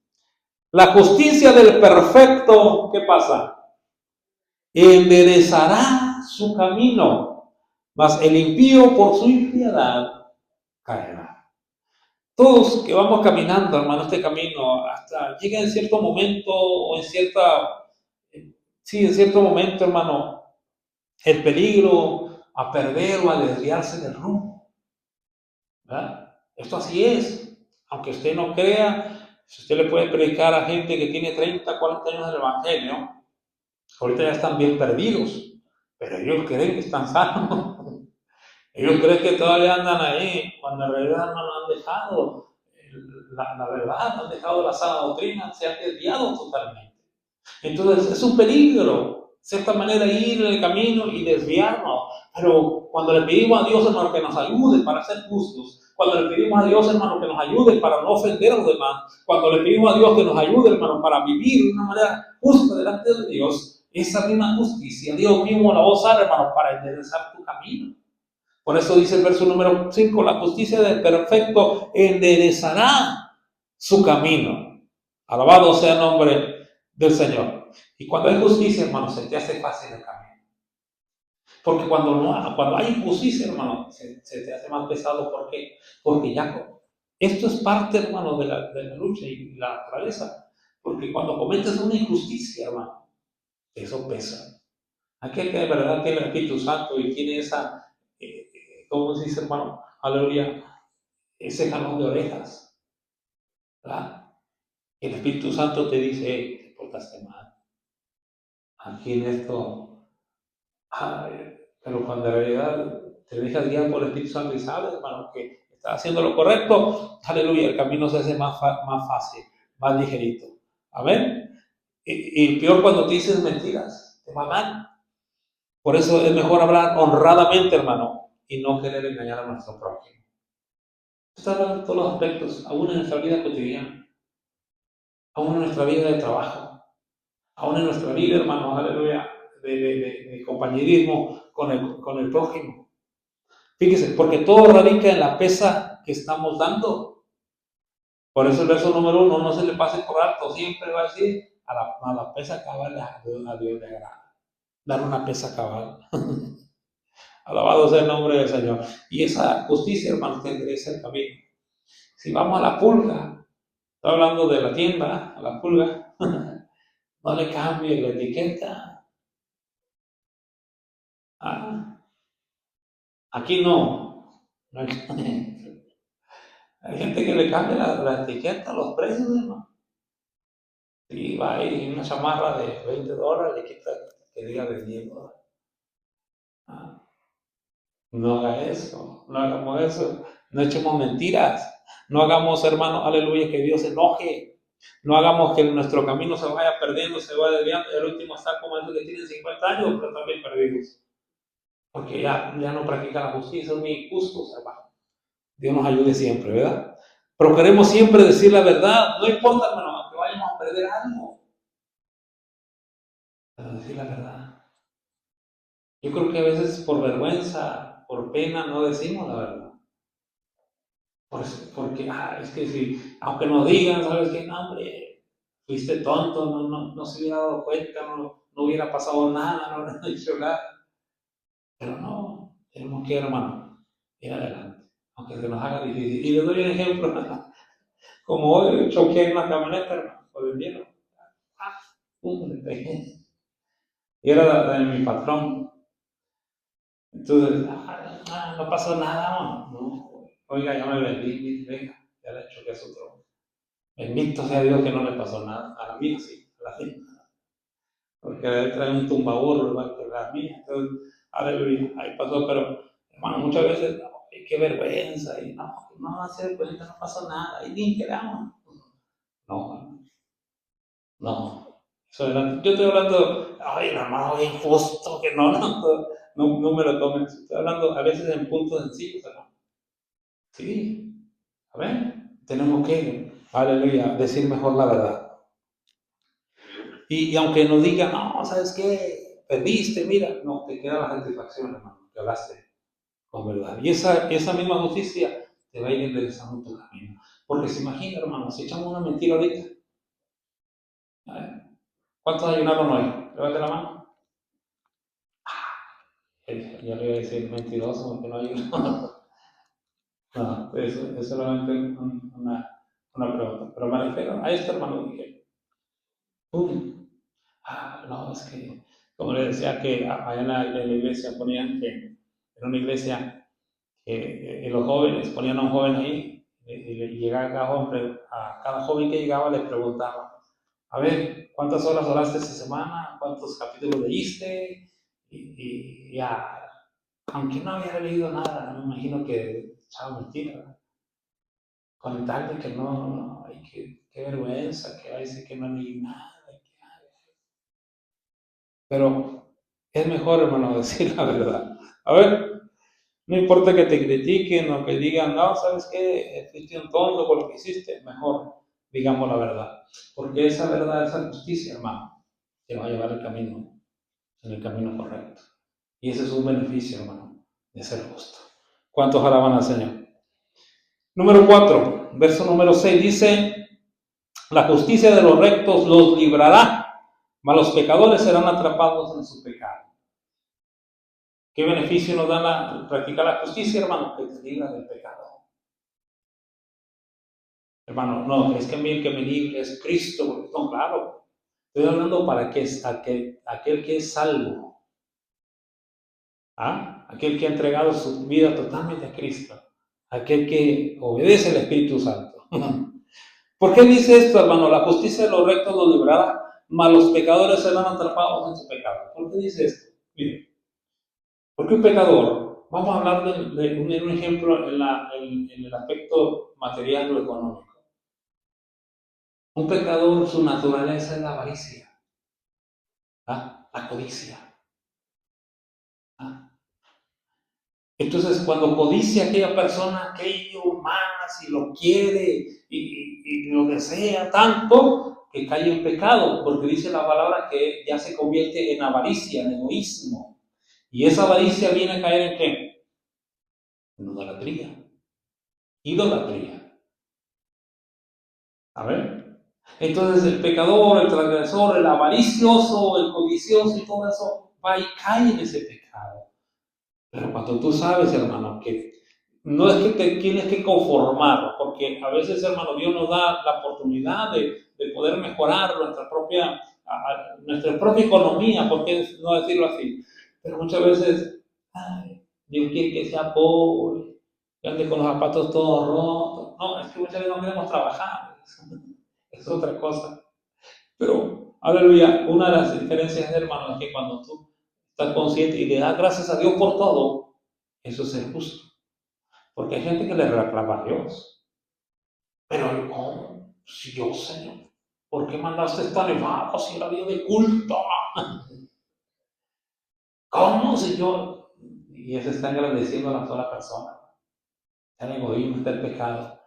la justicia del perfecto, ¿qué pasa? Enderezará su camino, mas el impío por su impiedad caerá. Todos que vamos caminando, hermano, este camino, hasta llega en cierto momento o en cierto momento, hermano, el peligro a perder o a desviarse del rumbo. ¿Verdad? Esto así es. Aunque usted no crea, si usted le puede predicar a gente que tiene 30, 40 años del Evangelio, ahorita ya están bien perdidos, pero ellos creen que están sanos. Ellos creen que todavía andan ahí, cuando en realidad no han dejado la verdad, no han dejado la sana doctrina, se han desviado totalmente. Entonces es un peligro, de cierta manera, ir en el camino y desviarnos. Pero cuando le pedimos a Dios, hermano, que nos ayude para ser justos, cuando le pedimos a Dios, hermano, que nos ayude para no ofender a los demás, cuando le pedimos a Dios que nos ayude, hermano, para vivir de una manera justa delante de Dios, esa misma justicia, Dios mismo la va a usar, hermano, para enderezar tu camino. Por eso dice el verso número 5, la justicia del perfecto enderezará su camino. Alabado sea el nombre del Señor. Y cuando hay justicia, hermano, se te hace fácil el camino. Porque cuando hay injusticia, hermano, se te hace más pesado. ¿Por qué? Porque esto es parte, hermano, de la lucha y la naturaleza. Porque cuando cometes una injusticia, hermano, eso pesa. Aquel que de verdad tiene el Espíritu Santo y tiene esa, ¿cómo se dice, hermano? Aleluya, ese jalón de orejas, ¿verdad? El Espíritu Santo te dice, hey, te portaste mal. Aquí en esto, pero cuando en realidad te dejas guiar por el Espíritu Santo y sabes, hermano, que estás haciendo lo correcto, aleluya, el camino se hace más fácil, más ligerito. Amén. Y peor cuando te dices mentiras, te va mal. Por eso es mejor hablar honradamente, hermano, y no querer engañar a nuestro prójimo. Está hablando de todos los aspectos, aún en nuestra vida cotidiana, aún en nuestra vida de trabajo, aún en nuestra vida, hermano, aleluya, de compañerismo con el prójimo. Fíjese, porque todo radica en la pesa que estamos dando. Por eso el verso número 1 no se le pase por alto, siempre va a decir a la pesa cabal a Dios le agrada. Dar una pesa cabal. Alabado sea el nombre del Señor. Y esa justicia, hermano, tendría ese camino. Si vamos a la pulga, estoy hablando de la tienda, a la pulga, no le cambie la etiqueta. Ah, aquí no. Hay gente que le cambia la etiqueta, los precios, hermano. Y va ahí una chamarra de $20, le quita que diga de $10. Ah, no haga eso, no hagamos eso, no echemos mentiras, no hagamos, hermano, aleluya, que Dios se enoje, no hagamos que nuestro camino se vaya perdiendo, se vaya desviando, el último está como el que tiene 50 años, pero también perdidos, porque ya no practican la justicia, son muy injustos, hermano. Dios nos ayude siempre, ¿verdad? Pero queremos siempre decir la verdad, no importa, hermano, que vayamos a perder algo, pero decir la verdad. Yo creo que a veces por vergüenza, por pena, no decimos la verdad. Porque, es que si, aunque nos digan, ¿sabes qué? No, hombre, fuiste tonto, no se hubiera dado cuenta, no hubiera pasado nada, no hubiera dicho nada. Pero no, tenemos que, hermano, ir adelante, aunque se nos haga difícil. Y les doy un ejemplo, como hoy choqué en una camioneta, hermano, por el hielo. Le pegué. Y era de mi patrón. Entonces, no pasó nada, no. Oiga, ya me vendí, venga, ya le choqué a su tronco. Bendito sea Dios que no me pasó nada. A la mía sí, a la mía. Porque él trae un tumbaburro igual que la mía. Entonces, aleluya, ahí pasó. Pero, hermano, muchas veces, ay, qué vergüenza. Y no va a hacer cuenta, no pasó nada. Y ni quedamos. No, no. Yo estoy hablando, ay, hermano, es injusto que no me lo tomen. Estoy hablando a veces en puntos sencillos, hermano. Sí, a ver, tenemos que, aleluya, decir mejor la verdad. Y aunque nos digan, no, ¿sabes qué? Perdiste, mira, no, te queda la satisfacción, hermano, que hablaste con verdad. Y esa misma justicia te va a ir enderezando tu camino. Porque se imagina, hermano, si echamos una mentira ahorita, a ver, ¿cuántos ayunaron hoy? Levante la mano. Ya le iba a decir mentiroso porque no ayunó. No, es solamente una pregunta. Pero me refiero a esto, hermano, dije, ¡pum! No, es que, como le decía, que allá en la iglesia ponían que, era una iglesia que los jóvenes, ponían a un joven ahí, y llegaba a cada joven que llegaba le preguntaba, a ver, ¿cuántas horas oraste esta semana? ¿Cuántos capítulos leíste? Y ya, aunque no había leído nada, me imagino que echaba mentira, con tal de que no, ay, qué vergüenza, que dice que no leí nada. Pero es mejor, hermano, decir la verdad. A ver, no importa que te critiquen o que digan, no, ¿sabes qué? Fuiste un tonto por lo que hiciste. Mejor digamos la verdad. Porque esa verdad, esa justicia, hermano, te va a llevar en el camino correcto. Y ese es un beneficio, hermano, de ser justo. ¿Cuántos alaban al Señor? Número 4, verso número 6, dice, la justicia de los rectos los librará, mas los pecadores serán atrapados en su pecado. ¿Qué beneficio nos da practicar la justicia, hermano? Que te libra del pecado. Hermano, no, es que a mí el que me libre es Cristo. No, claro. Estoy hablando para que aquel que es salvo. Aquel que ha entregado su vida totalmente a Cristo. Aquel que obedece al Espíritu Santo. ¿Por qué dice esto, hermano? La justicia de los rectos los librará, mas los pecadores serán atrapados en su pecado. ¿Por qué dice esto? Mire, porque un pecador, vamos a hablar de un ejemplo en el aspecto material o económico. Un pecador, su naturaleza es la avaricia, la codicia. Entonces, cuando codicia aquella persona aquello más y lo quiere y lo desea tanto, que cae en pecado, porque dice la palabra que ya se convierte en avaricia, en egoísmo. Y esa avaricia viene a caer en ¿qué? En idolatría. Idolatría. A ver. Entonces el pecador, el transgresor, el avaricioso, el codicioso y todo eso va y cae en ese pecado. Pero cuando tú sabes, hermano, que no es que te tienes que conformar, porque a veces, hermano, Dios nos da la oportunidad de poder mejorar nuestra propia economía, ¿por qué no decirlo así? Pero muchas veces, ay, Dios quiere que sea pobre, que ande con los zapatos todos rotos. No, es que muchas veces no queremos trabajar, es otra cosa. Pero, aleluya, una de las diferencias, hermano, es que cuando tú estás consciente y le das gracias a Dios por todo, eso es ser justo. Porque hay gente que le reclama a Dios. Pero, ¿cómo? Si yo, Señor, ¿por qué mandaste esta nevada si era día de culto? ¿Cómo, Señor? Y eso está agradeciendo a la sola persona. Está el egoísmo, está el pecado.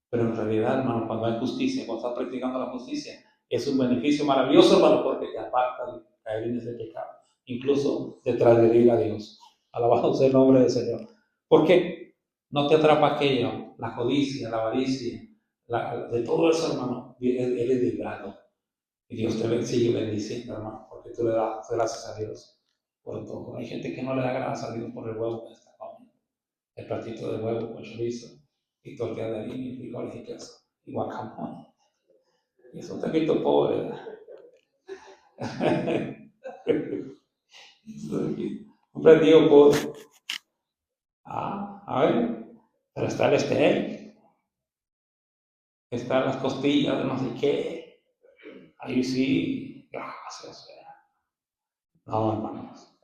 Pero en realidad, hermano, cuando hay justicia, cuando estás practicando la justicia, es un beneficio maravilloso, hermano, porque te aparta de caer en ese pecado, incluso de transgredir a Dios. Alabado sea el nombre del Señor. ¿Por qué? No te atrapa aquello, la codicia, la avaricia, de todo eso, hermano, eres librado. Y Dios te sigue bendiciendo, hermano, porque tú le das gracias a Dios por todo. Hay gente que no le da gracias a Dios por el huevo que está comiendo, el platito de huevo con chorizo y tortilla de harina y frijoles y queso y guacamole. Y es un taquito pobre, ¿verdad? Un platillo pobre. Ah, a ver, pero está el steak, están las costillas de no sé qué. Ahí sí, gracias. No, hermanos.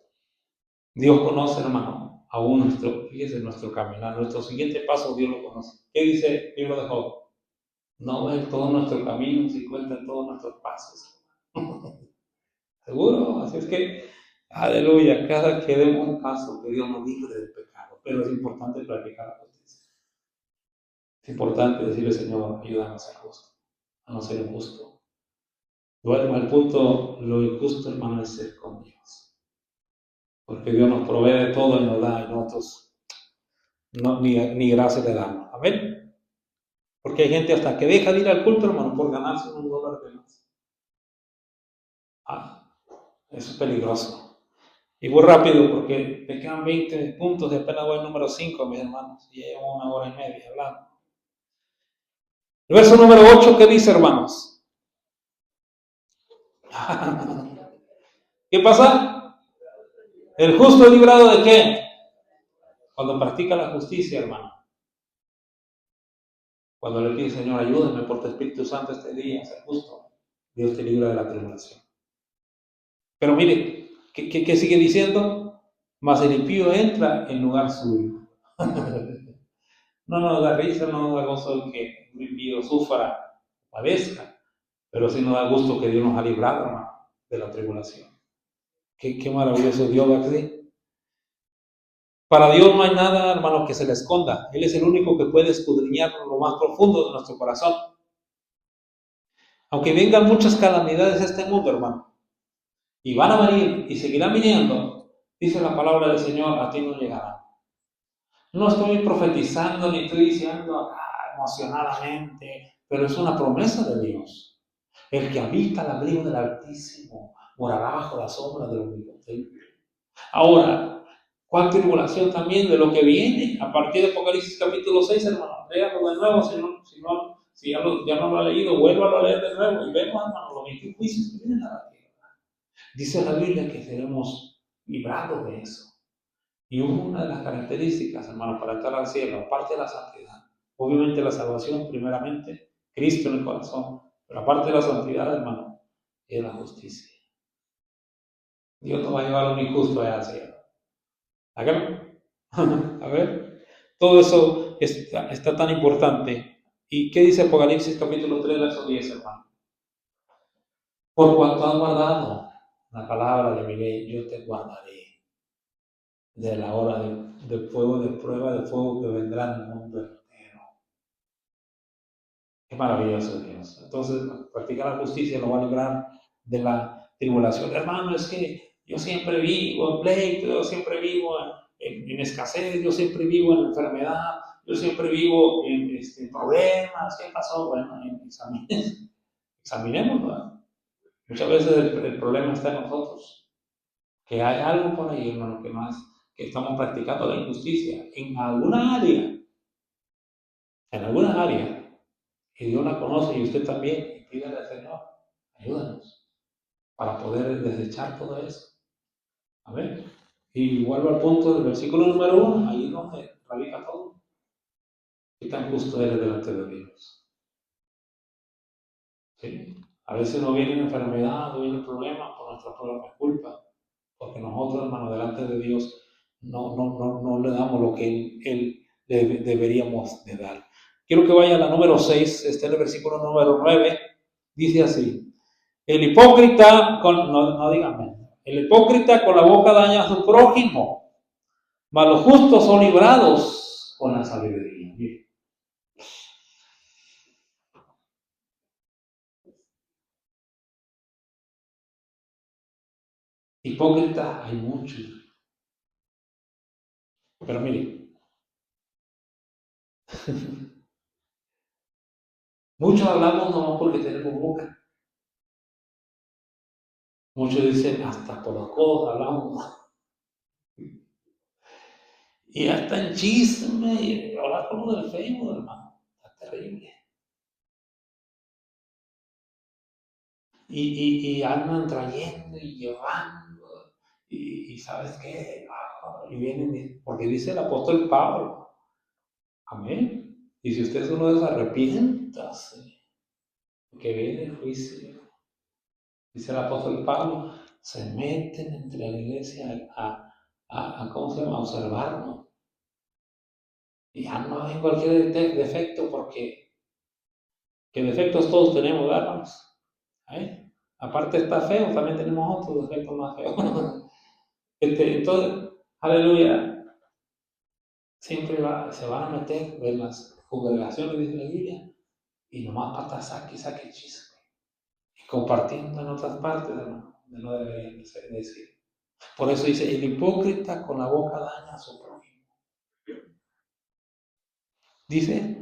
Dios conoce, hermano, aún fíjese, nuestro caminar, nuestro siguiente paso, Dios lo conoce. ¿Qué dice el libro de Job? No ve todo nuestro camino, si cuenta todos nuestros pasos. ¿Seguro? Así es que, aleluya, cada que demos un paso, que Dios nos libre del pecado. Pero es importante practicar la justicia. Es importante decirle, Señor, ayúdame a ser justo, a no ser injusto. Bueno, al punto, lo injusto, hermano, es ser con Dios. Porque Dios nos provee de todo y nos da, y nosotros ni gracias le damos. Amén. Porque hay gente hasta que deja de ir al culto, hermano, por ganarse $1 de más. Ah, eso es peligroso. Y voy rápido porque me quedan 20 puntos y apenas voy al número 5, mis hermanos. Y ya llevo 1 hora y media hablando. El verso número 8, ¿qué dice, hermanos? ¿Qué pasa? ¿El justo es librado de qué? Cuando practica la justicia, hermano. Cuando le pide, Señor, ayúdame por tu Espíritu Santo este día a ser justo. Dios te libra de la tribulación. Pero mire, ¿qué sigue diciendo? Mas el impío entra en lugar suyo. No nos da risa, no nos da gozo el que un impío sufra, padezca, pero sí nos da gusto que Dios nos ha librado, hermano, de la tribulación. Qué maravilloso Dios va a ser. Para Dios no hay nada, hermano, que se le esconda. Él es el único que puede escudriñar lo más profundo de nuestro corazón. Aunque vengan muchas calamidades a este mundo, hermano, y van a venir y seguirán viniendo, dice la palabra del Señor, a ti no llegará. No estoy profetizando ni estoy diciendo emocionadamente, pero es una promesa de Dios. El que habita al abrigo del Altísimo morará bajo la sombra del Omnipotente. Ahora, ¿cuál tribulación también de lo que viene? A partir de Apocalipsis capítulo 6, hermano, léalo de nuevo, si ya no lo ha leído, vuélvalo a leer de nuevo y vemos, hermano, los 21 juicios que vienen a la tierra. Dice la Biblia que seremos librados de eso. Y una de las características, hermano, para entrar al cielo, aparte de la santidad, obviamente la salvación, primeramente, Cristo en el corazón, pero aparte de la santidad, hermano, es la justicia. Dios no va a llevar a un injusto allá al cielo. Hágalo. A ver, todo eso está tan importante. ¿Y qué dice Apocalipsis capítulo 3, verso 10, hermano? Por cuanto has guardado la palabra de mi ley, yo te guardaré de la hora de fuego, de prueba, de fuego que vendrá en el mundo entero. Qué maravilloso Dios. Entonces, practicar la justicia lo va a librar de la tribulación. Hermano, es que yo siempre vivo en pleito, yo siempre vivo en escasez, yo siempre vivo en enfermedad, yo siempre vivo en problemas, ¿qué pasó? Bueno, examinemos, ¿verdad? Muchas veces el problema está en nosotros, que hay algo por ahí, hermano, que estamos practicando la injusticia en alguna área, y Dios la conoce y usted también, y pídale al Señor, ayúdanos para poder desechar todo eso. A ver, y vuelvo al punto del versículo número 1, ahí es donde radica todo. ¿Qué tan justo eres delante de Dios? ¿Sí? A veces no viene enfermedad, no viene problema por nuestra propia culpa, porque nosotros, hermano, delante de Dios no le damos lo que Él deberíamos de dar. Quiero que vaya a la número 6, está en el versículo número 9, dice así: el hipócrita, no dígame, el hipócrita con la boca daña a su prójimo, mas los justos son librados con la sabiduría. Mire. Hipócritas hay muchos, pero mire, muchos hablamos no porque tenemos boca. Muchos dicen hasta por los codos hablamos. Y hasta en chisme, y hablar con lo del Facebook, hermano. Está terrible. Y andan trayendo y llevando. Y ¿sabes qué? Y vienen, porque dice el apóstol Pablo. Amén. Y si usted es uno de esos, arrepiéntase, que viene el juicio. Dice el apóstol Pablo, se meten entre la iglesia a ¿cómo se llama? A observarnos. Y ya no hay cualquier defecto, porque que defectos todos tenemos, hermanos. ¿Eh? Aparte está feo, también tenemos otros defectos más feos. Entonces, aleluya, siempre se van a meter en las congregaciones, dice la Biblia, y nomás para estar saque chisme. Y compartiendo en otras partes, hermano, donde no deberían decir. Por eso dice, el hipócrita con la boca daña a su prójimo. Dice,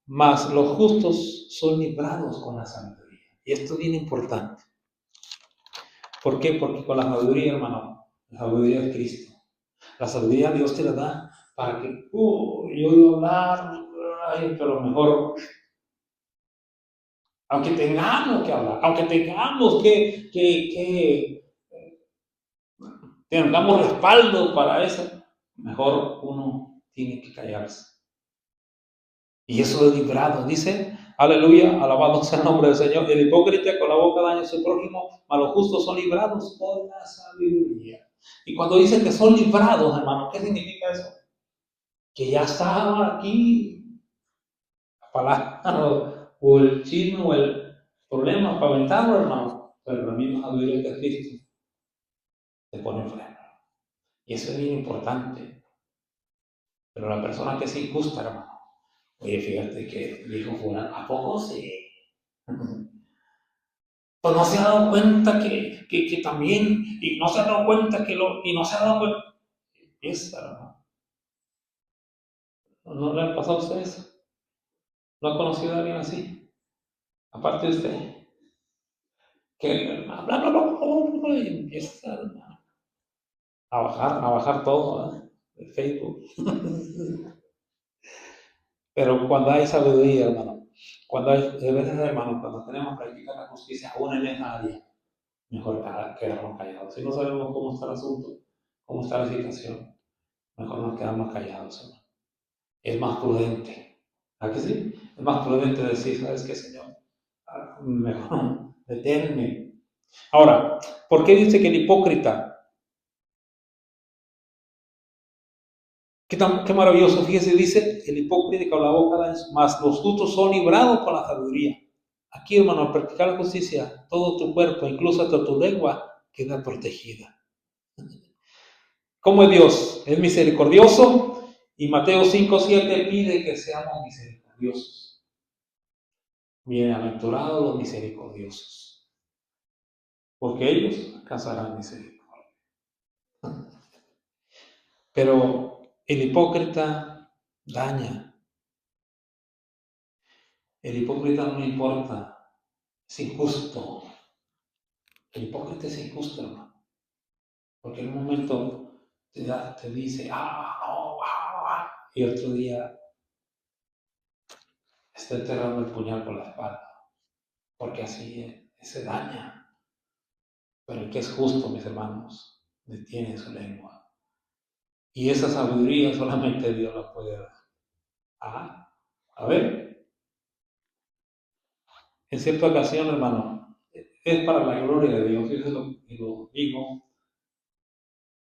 mas los justos son librados con la sabiduría. Y esto es bien importante. ¿Por qué? Porque con la sabiduría, hermano, la sabiduría es Cristo. La sabiduría Dios te la da para que, yo iba a hablar, pero mejor, aunque tengamos que hablar, aunque tengamos que tengamos respaldo para eso, mejor uno tiene que callarse. Y eso es librado, dice, aleluya, alabado sea el nombre del Señor. El hipócrita con la boca daña a su prójimo, mas los justos son librados por la sabiduría. Y cuando dice que son librados, hermano, ¿qué significa eso? Que ya estaba aquí la palabra o el chisme o el problema para aventarlo, hermano. Pero la misma sabiduría de Cristo te pone freno. Y eso es bien importante. Pero la persona que es injusta, hermano, oye, fíjate que dijo fulano, ¿a poco sí? Pues no se ha dado cuenta que también, y no se ha dado cuenta y no se ha dado cuenta. Esa, ¿no le ha pasado a usted eso? ¿No ha conocido a alguien así? Aparte de usted, que y empieza a bajar todo, ¿eh? El Facebook. Pero cuando hay sabiduría, hermano, cuando hay, de veces, hermano, cuando tenemos que practicar la justicia aún en esa área, mejor quedarnos callados. Si no sabemos cómo está el asunto, cómo está la situación, mejor nos quedamos callados, hermano. Es más prudente. ¿A que sí? Es más prudente decir, ¿sabes qué, Señor? Mejor deténme. Ahora, ¿por qué dice que el hipócrita? Qué maravilloso, fíjese, dice el hipócrita con la boca, más los justos son librados con la sabiduría. Aquí, hermano, al practicar la justicia, todo tu cuerpo, incluso hasta tu lengua, queda protegida. ¿Cómo es Dios? Es misericordioso y Mateo 5:7 pide que seamos misericordiosos. Bienaventurados los misericordiosos, porque ellos alcanzarán misericordia. Pero el hipócrita daña. El hipócrita no le importa, es injusto. El hipócrita es injusto, hermano. Porque en un momento te dice, no, y otro día está enterrando el puñal por la espalda. Porque así se daña. Pero el que es justo, mis hermanos, detiene su lengua. Y esa sabiduría solamente Dios la puede dar. A ver, en cierta ocasión, hermano, es para la gloria de Dios, yo lo digo,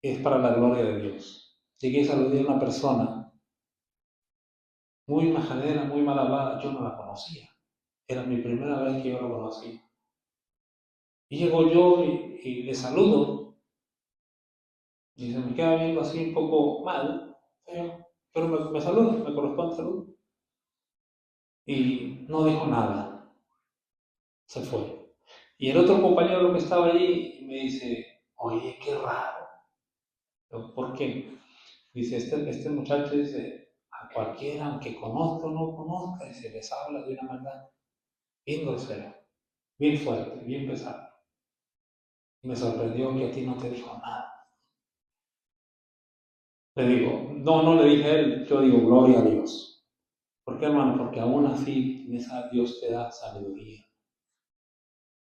es para la gloria de Dios. Llegué a saludar a una persona muy majadera, muy mal hablada, yo no la conocía. Era mi primera vez que yo la conocía. Y llego yo y le saludo, y se me queda viendo así un poco mal, pero me saluda, me corresponde salud. Y no dijo nada, se fue. Y el otro compañero que estaba allí me dice, oye, qué raro. ¿Por qué? Dice, este muchacho dice, a cualquiera, aunque conozca o no conozca, se les habla de una manera bien grosera, bien fuerte, bien pesada. Y me sorprendió que a ti no te dijo nada. Le digo, no le dije a él, yo digo, gloria a Dios. ¿Por qué, hermano? Porque aún así, en esa Dios te da sabiduría.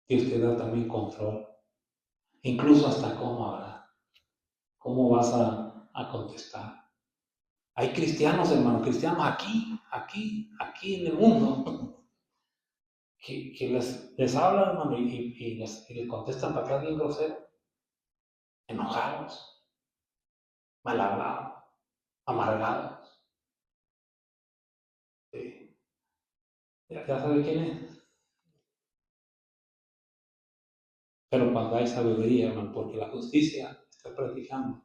Dios te da también control. Incluso hasta cómo hablar. ¿Cómo vas a contestar? Hay cristianos, hermano, cristianos aquí en el mundo, que les hablan, hermano, y les contestan para atrás bien grosero, enojados, mal hablados, amargados. Sí. Ya sabe quién es. Pero cuando hay sabiduría, hermano, porque la justicia está practicando,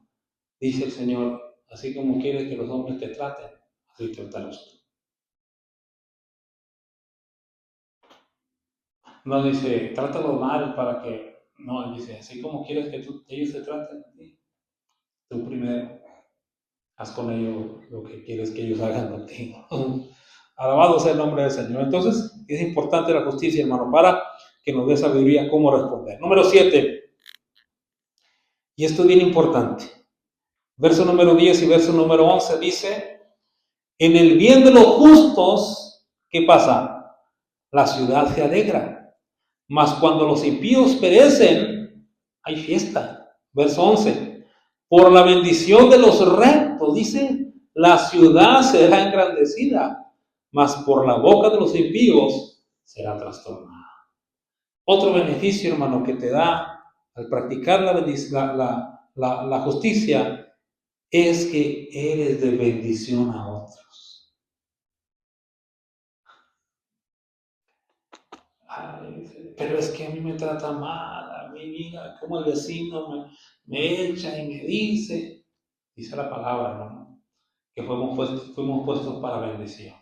dice el Señor, así como quieres que los hombres te traten, así tratalos tú. No dice, trátalo mal para que, no, dice, así como quieres que ellos te traten, tú primero haz con ellos lo que quieres que ellos hagan contigo. Alabado sea el nombre del Señor. Entonces, es importante la justicia, hermano, para que nos dé sabiduría cómo responder. Número 7, y esto es bien importante. Verso número 10 y verso número 11 dice, en el bien de los justos, ¿qué pasa? La ciudad se alegra, mas cuando los impíos perecen, hay fiesta. Verso 11, por la bendición de los rectos, dice, la ciudad será engrandecida, mas por la boca de los impíos será trastornada. Otro beneficio, hermano, que te da al practicar la justicia es que eres de bendición a otros. Ay, pero es que a mí me trata mal, a mí mira cómo el vecino me echa y me dice la palabra, hermano, que fuimos puestos para bendición.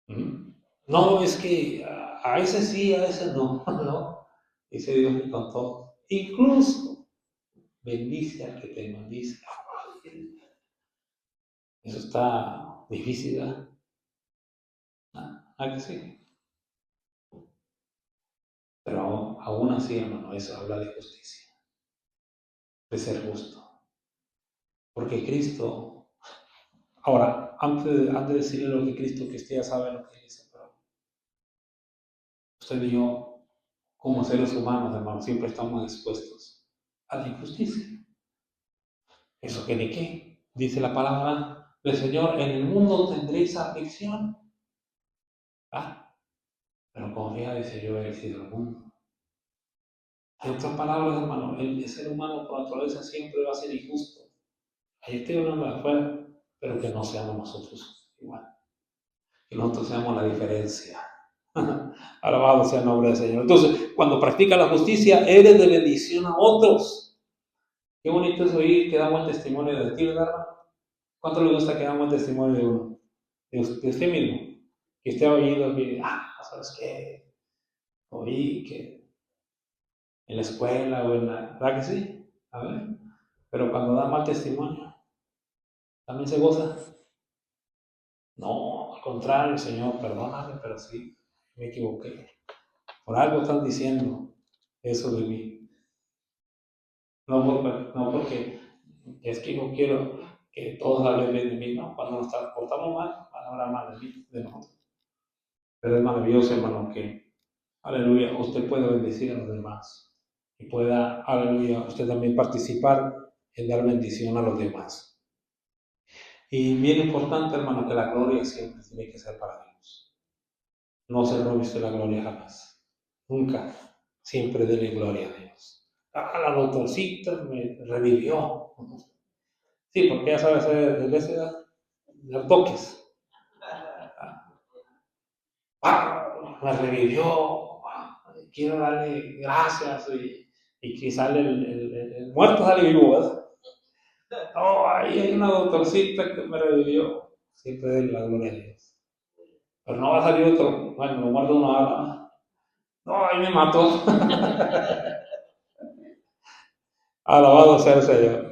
¿Mm? No, es que a ese sí, a ese no, no. Dice Dios que con todo. Incluso bendice al que te bendice. Eso está difícil, ¿verdad? ¿A que sí? Pero aún así, hermano, eso habla de justicia, de ser justo. Porque Cristo, ahora, antes de decirle lo que Cristo, que usted ya sabe lo que dice, pero usted y yo, como seres humanos, hermano, siempre estamos expuestos a la injusticia. ¿Eso qué de qué? Dice la palabra del Señor, en el mundo tendréis aflicción. Pero confía, dice, yo he vencido el mundo. En otras palabras, hermano, el ser humano por naturaleza siempre va a ser injusto. Ahí estoy hablando de afuera, pero que no seamos nosotros igual. Que nosotros seamos la diferencia. Alabado sea el nombre del Señor. Entonces, cuando practicas la justicia, eres de bendición a otros. Qué bonito es oír que da buen testimonio de ti, ¿verdad? ¿Cuánto le gusta que da buen testimonio de uno? De usted mismo. Que usted ha oído que, ¿sabes qué? Oí que en la escuela o en la... ¿Verdad que sí? A ver. Pero cuando da mal testimonio, también se goza. No, al contrario, Señor, perdóname, pero sí, me equivoqué. Por algo están diciendo eso de mí. No porque es que no quiero que todos hablen bien de mí, no. Cuando nos portamos mal, van a hablar mal de mí, de nosotros. Pero es maravilloso, hermano, que, aleluya, usted puede bendecir a los demás y pueda, aleluya, usted también participar en dar bendición a los demás. Y bien importante, hermano, que la gloria siempre tiene que ser para Dios. No se robe usted la gloria jamás. Nunca. Siempre dele gloria a Dios. Ah, la doctorcita me revivió. Sí, porque ya sabe hacer de veces dar toques. Ah, me revivió. Quiero darle gracias y que sale el muerto sale vivo, ¿verdad? Oh, ahí hay una doctorcita que me revivió. Siempre dele la gloria a Dios. Pero no va a salir otro. Bueno, lo muerto no habla. No, ahí me mató. Alabado sea el Señor.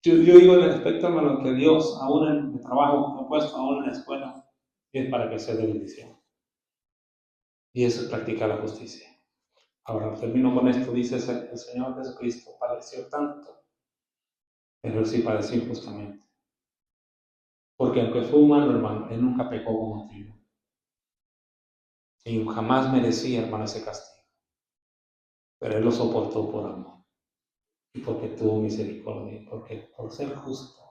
Yo digo en el aspecto, hermano, que Dios, aún en el trabajo que he puesto, aún en la escuela, es para que sea de bendición. Y eso es practicar la justicia. Ahora termino con esto, dice el Señor Jesucristo, padeció tanto, pero él sí padeció injustamente. Porque aunque fue humano, hermano, él nunca pecó como tú. Y jamás merecía, hermano, ese castigo. Pero él lo soportó por amor. Y porque tuvo misericordia, porque por ser justo,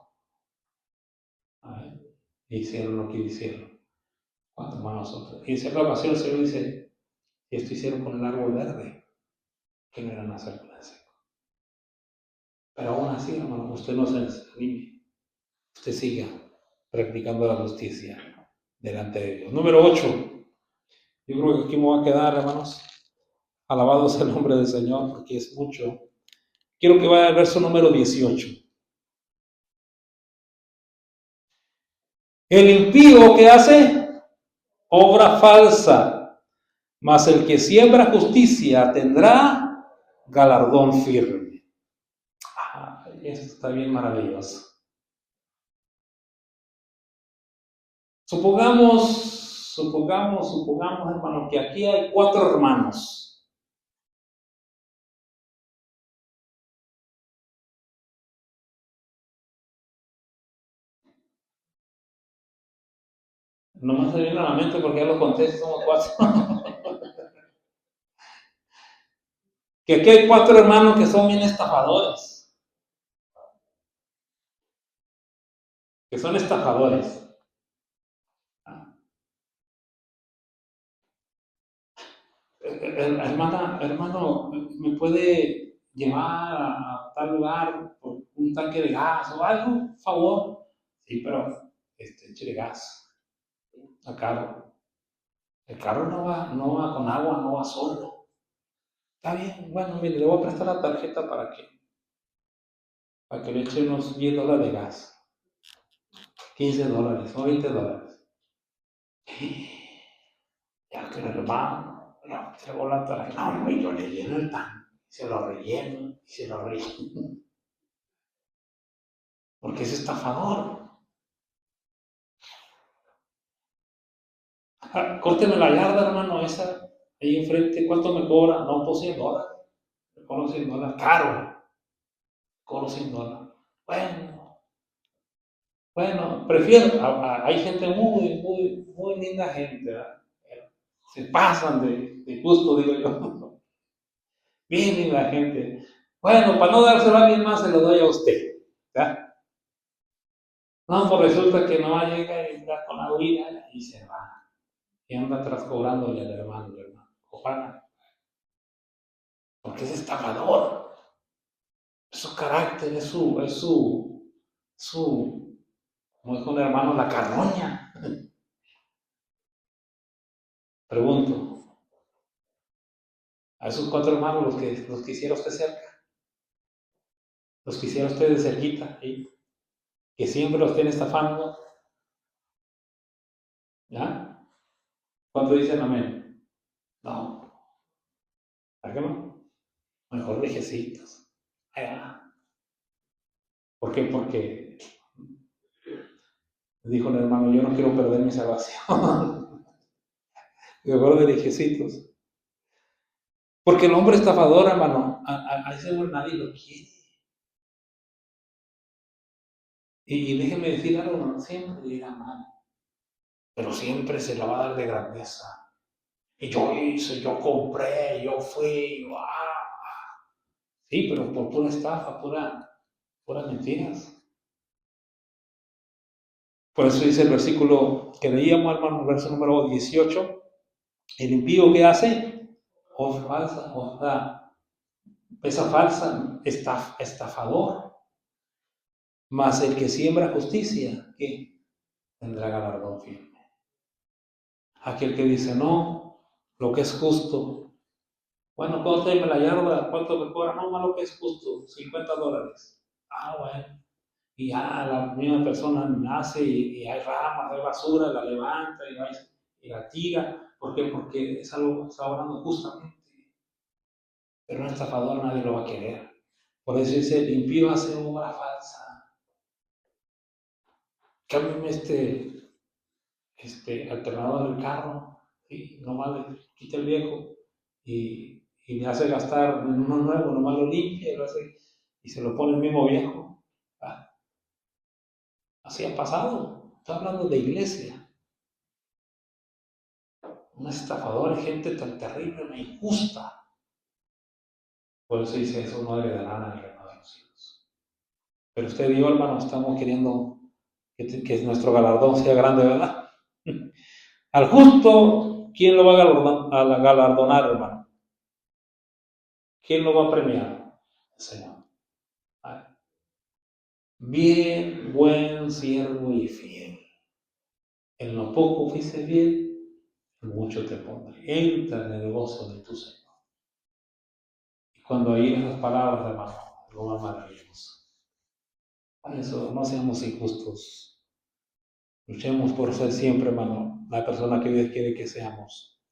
hicieron lo que hicieron. Cuanto más nosotros. Y en cierta ocasión el Señor dice, y esto hicieron con el árbol verde, que no eran hacer con el seco. Pero aún así, hermano, usted no se desanime. Usted siga practicando la justicia delante de Dios. Número 8. Yo creo que aquí me voy a quedar, hermanos. Alabado sea el nombre del Señor, porque es mucho. Quiero que vaya al verso número 18. El impío que hace obra falsa, mas el que siembra justicia tendrá galardón firme. Esto está bien maravilloso. Supongamos, hermano, que aquí hay 4 hermanos. No me se viene a la mente porque ya lo conté, somos 4. Que aquí hay 4 hermanos que son bien estafadores. Que son estafadores. Hermano, ¿me puede llevar a tal lugar por un tanque de gas o algo? Por favor. Sí, pero eche gas al carro. El carro no va con agua, no va solo. Está bien, bueno, mire, le voy a prestar la tarjeta para que le eche unos $10 de gas, $15 o $20. Ya que el hermano, no, entregó la tarjeta, no, yo le lleno el tanque, se lo relleno, y se lo relleno, porque es estafador. Córteme la yarda, hermano, esa, ahí enfrente, ¿cuánto me cobra? No, pues $100, me cobro $100, caro, cobro $100. Bueno, prefiero, hay gente muy linda gente, ¿verdad? Se pasan de gusto, digo yo. Bien linda gente. Bueno, para no dárselo a alguien más, se lo doy a usted. ¿Ya? No, pues resulta que no llega y está con la huida y se va. Y anda atrás cobrándole al hermano, Ojalá. Porque es estafador. Es su carácter, como dijo un hermano, la carroña. Pregunto, a esos 4 hermanos los quisiera usted cerca, los quisiera usted de cerquita, ¿sí? Que siempre los estén estafando, ¿ya? ¿Cuánto dicen amén? No, ¿a qué no? Mejor lejecitos. Allá. ¿Por qué? Porque Dijo el hermano, yo no quiero perder mi salvación. De acuerdo de lejecitos. Porque el hombre estafador, hermano, a ese hombre nadie lo quiere. Y déjeme decir algo, no siempre dirá mal, pero siempre se la va a dar de grandeza. Y yo hice, yo compré, yo fui, sí, pero por pura estafa, puras mentiras. Por eso dice el versículo que leíamos, hermano, verso número 18, el impío que hace, esa falsa, estafador, mas el que siembra justicia, ¿qué? Tendrá galardón firme. Aquel que dice, no, lo que es justo. Bueno, ¿cuánto me la yarda? ¿Cuánto me cobra? No, lo que es justo, $50. Bueno. Y ya la misma persona nace y hay ramas, hay basura, la levanta y la tira. ¿Por qué? Porque es algo que está obrando justamente. Pero un estafador nadie lo va a querer. Por eso dice, el impío hace obra falsa. Cámbiame alternador del carro, y nomás le quita el viejo y le hace gastar en uno nuevo, nomás lo limpia y se lo pone el mismo viejo. Así ha pasado. Estoy hablando de iglesia. Un estafador, gente tan terrible e injusta. Por eso dice, eso no heredarán el reino de los cielos. Pero usted y yo, hermano, estamos queriendo que nuestro galardón sea grande, ¿verdad? Al justo, ¿quién lo va a galardonar, hermano? ¿Quién lo va a premiar? El Señor. Bien, buen siervo y fiel. En lo poco fuiste fiel, en mucho te pondré. Entra en el gozo de tu Señor. Y cuando oí esas palabras, hermano, lo más maravilloso. Por eso, no seamos injustos. Luchemos por ser siempre, hermano, la persona que Dios quiere que seamos.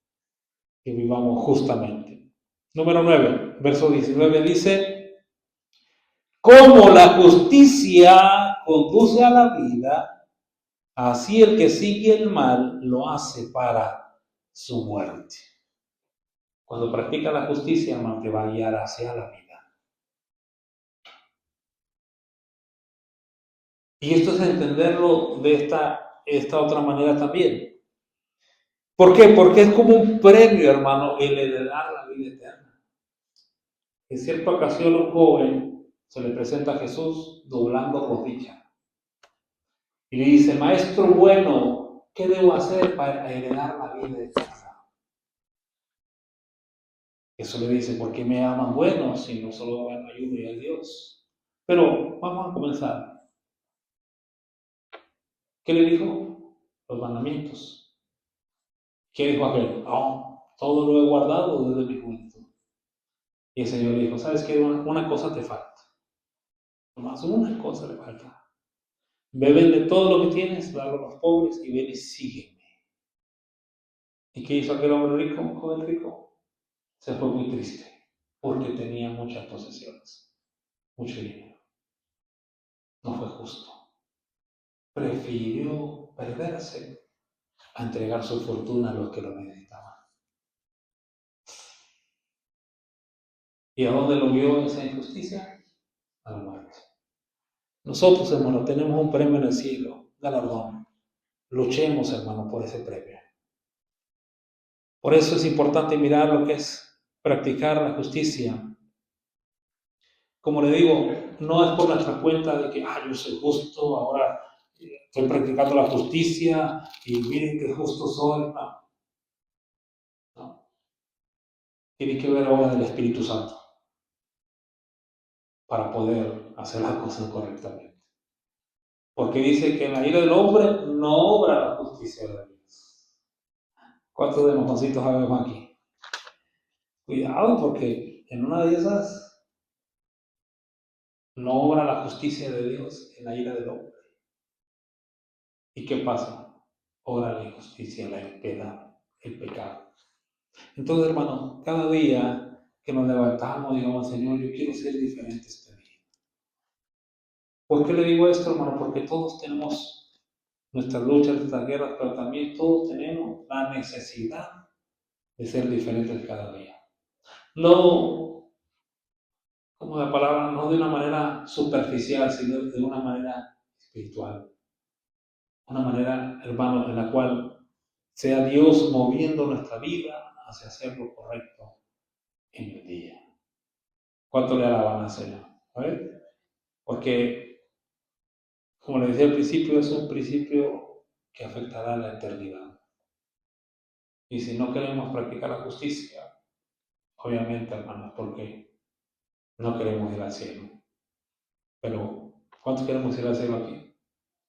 Que vivamos justamente. Número 9, verso 19 dice, como la justicia conduce a la vida, así el que sigue el mal lo hace para su muerte. Cuando practica la justicia, hermano, te va a guiar hacia la vida. Y esto es entenderlo de esta otra manera también. ¿Por qué? Porque es como un premio, hermano, el heredar la vida eterna. En cierta ocasión, un joven se le presenta a Jesús doblando rodilla. Y le dice, maestro bueno, ¿qué debo hacer para heredar la vida eterna? Eso le dice, ¿por qué me llaman bueno si no solo hay uno y es Dios? Pero vamos a comenzar. ¿Qué le dijo? Los mandamientos. ¿Qué dijo aquel? No, todo lo he guardado desde mi juventud. Y el Señor le dijo, ¿sabes qué? Una cosa te falta. Nomás una cosa le falta. Ve, de todo lo que tienes, dalo a los pobres y ven y sígueme. ¿Y qué hizo aquel hombre rico, un joven rico? Se fue muy triste porque tenía muchas posesiones, mucho dinero. No fue justo. Prefirió perderse a entregar su fortuna a los que lo necesitaban. ¿Y a dónde lo vio esa injusticia? A la muerte. Nosotros, hermano, tenemos un premio en el cielo, galardón. Luchemos, hermano, por ese premio. Por eso es importante mirar lo que es practicar la justicia. Como le digo, no es por nuestra cuenta de que, yo soy justo, ahora estoy practicando la justicia y miren qué justo soy. No. Tiene que ver la obra del Espíritu Santo para poder hacer las cosas correctamente. Porque dice que en la ira del hombre no obra la justicia de Dios. ¿Cuántos de mojoncitos sabemos aquí? Cuidado, porque en una de esas no obra la justicia de Dios en la ira del hombre. ¿Y qué pasa? Obra la injusticia, la impiedad, el pecado. Entonces, hermano, cada día que nos levantamos, digamos, Señor, yo quiero ser diferente este día. ¿Por qué le digo esto, hermano? Porque todos tenemos nuestras luchas, nuestras guerras, pero también todos tenemos la necesidad de ser diferentes cada día. No, como la palabra, no de una manera superficial, sino de una manera espiritual. Una manera, hermano, en la cual sea Dios moviendo nuestra vida hacia hacer lo correcto en el día. ¿Cuánto le alaban al Señor? ¿Sabes? Porque, como le decía al principio, es un principio que afectará a la eternidad. Y si no queremos practicar la justicia, obviamente, hermanos, porque no queremos ir al cielo. Pero, ¿cuántos queremos ir al cielo aquí?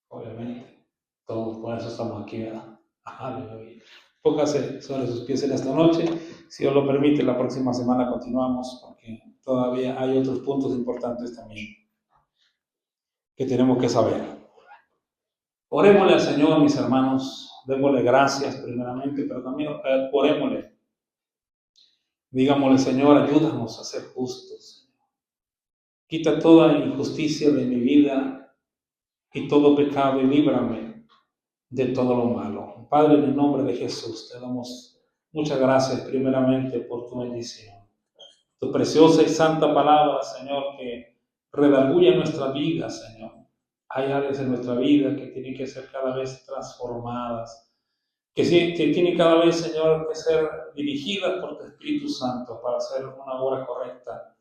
Obviamente, todos, por eso estamos aquí, ¿verdad? Aleluya. Póngase sobre sus pies en esta noche. Si Dios lo permite, la próxima semana continuamos, porque todavía hay otros puntos importantes también que tenemos que saber. Orémosle al Señor, mis hermanos. Démosle gracias primeramente, pero también orémosle. Digámosle, Señor, ayúdanos a ser justos. Quita toda injusticia de mi vida y todo pecado y líbrame de todo lo malo. Padre, en el nombre de Jesús, te damos muchas gracias primeramente por tu bendición. Tu preciosa y santa palabra, Señor, que redarguye nuestra vida, Señor. Hay áreas en nuestra vida que tienen que ser cada vez transformadas, que tienen cada vez, Señor, que ser dirigidas por tu Espíritu Santo para hacer una obra correcta.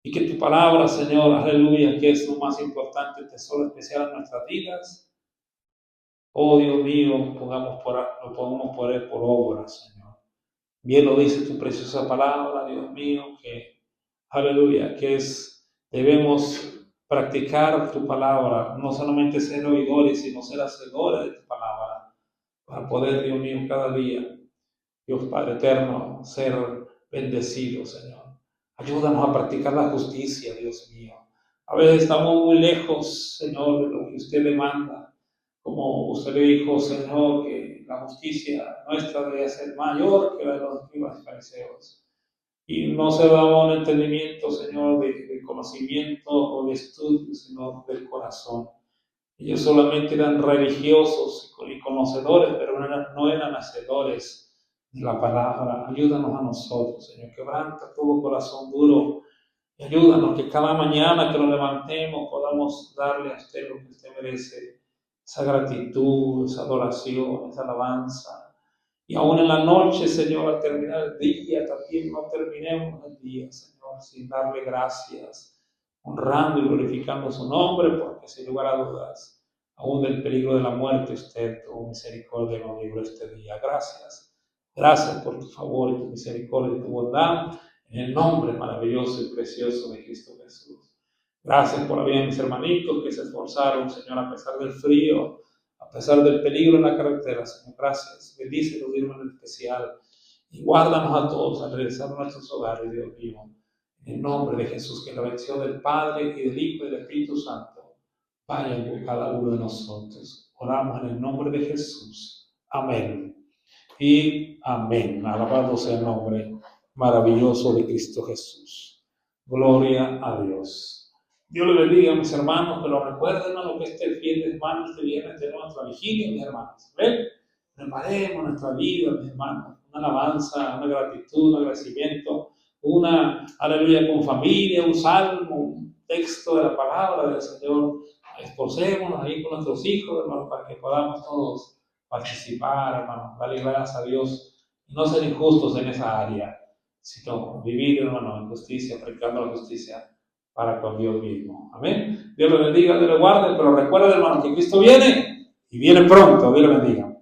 Y que tu palabra, Señor, aleluya, que es lo más importante, tesoro especial en nuestras vidas, oh Dios mío, lo podamos poner por obra, Señor. Bien lo dice tu preciosa palabra, Dios mío, que, aleluya, que debemos practicar tu palabra, no solamente ser oidores, sino ser hacedores de tu palabra, para poder, Dios mío, cada día, Dios Padre eterno, ser bendecido, Señor. Ayúdanos a practicar la justicia, Dios mío. A veces estamos muy lejos, Señor, de lo que usted demanda. Como usted le dijo, Señor, que la justicia nuestra debe ser mayor que la de los escribas y fariseos. Y no se daba un entendimiento, Señor, de conocimiento o de estudio, sino del corazón. Ellos solamente eran religiosos y conocedores, pero no eran hacedores de la palabra. Ayúdanos a nosotros, Señor. Quebranta todo corazón duro. Y ayúdanos que cada mañana que nos levantemos podamos darle a usted lo que usted merece. Esa gratitud, esa adoración, esa alabanza. Y aún en la noche, Señor, al terminar el día, también no terminemos el día, Señor, sin darle gracias, honrando y glorificando su nombre, porque sin lugar a dudas, aún del peligro de la muerte, usted tuvo misericordia y nos libró este día. Gracias. Gracias por tu favor y tu misericordia y tu bondad, en el nombre maravilloso y precioso de Cristo Jesús. Gracias por la vida de mis hermanitos que se esforzaron, Señor, a pesar del frío, a pesar del peligro en la carretera, Señor. Gracias. Bendícelos, Dios, en especial. Y guárdanos a todos al regresar a nuestros hogares, Dios mío. En el nombre de Jesús, que la bendición del Padre y del Hijo y del Espíritu Santo vaya con cada uno de nosotros. Oramos en el nombre de Jesús. Amén. Y amén. Alabado sea el nombre maravilloso de Cristo Jesús. Gloria a Dios. Dios le bendiga, mis hermanos, pero recuerden, hermano, que este fin de semana, este viernes, tenemos nuestra vigilia, mis hermanos. ¿Ven? Preparemos nuestra vida, mis hermanos. Una alabanza, una gratitud, un agradecimiento, una aleluya con familia, un salmo, un texto de la palabra del Señor. Esforcémonos ahí con nuestros hijos, hermanos, para que podamos todos participar, hermano, darle gracias a Dios y no ser injustos en esa área, sino vivir, hermano, en justicia, predicando la justicia para con Dios mismo. Amén. Dios le bendiga, Dios le guarde, pero recuerden, hermano, que Cristo viene y viene pronto. Dios le bendiga.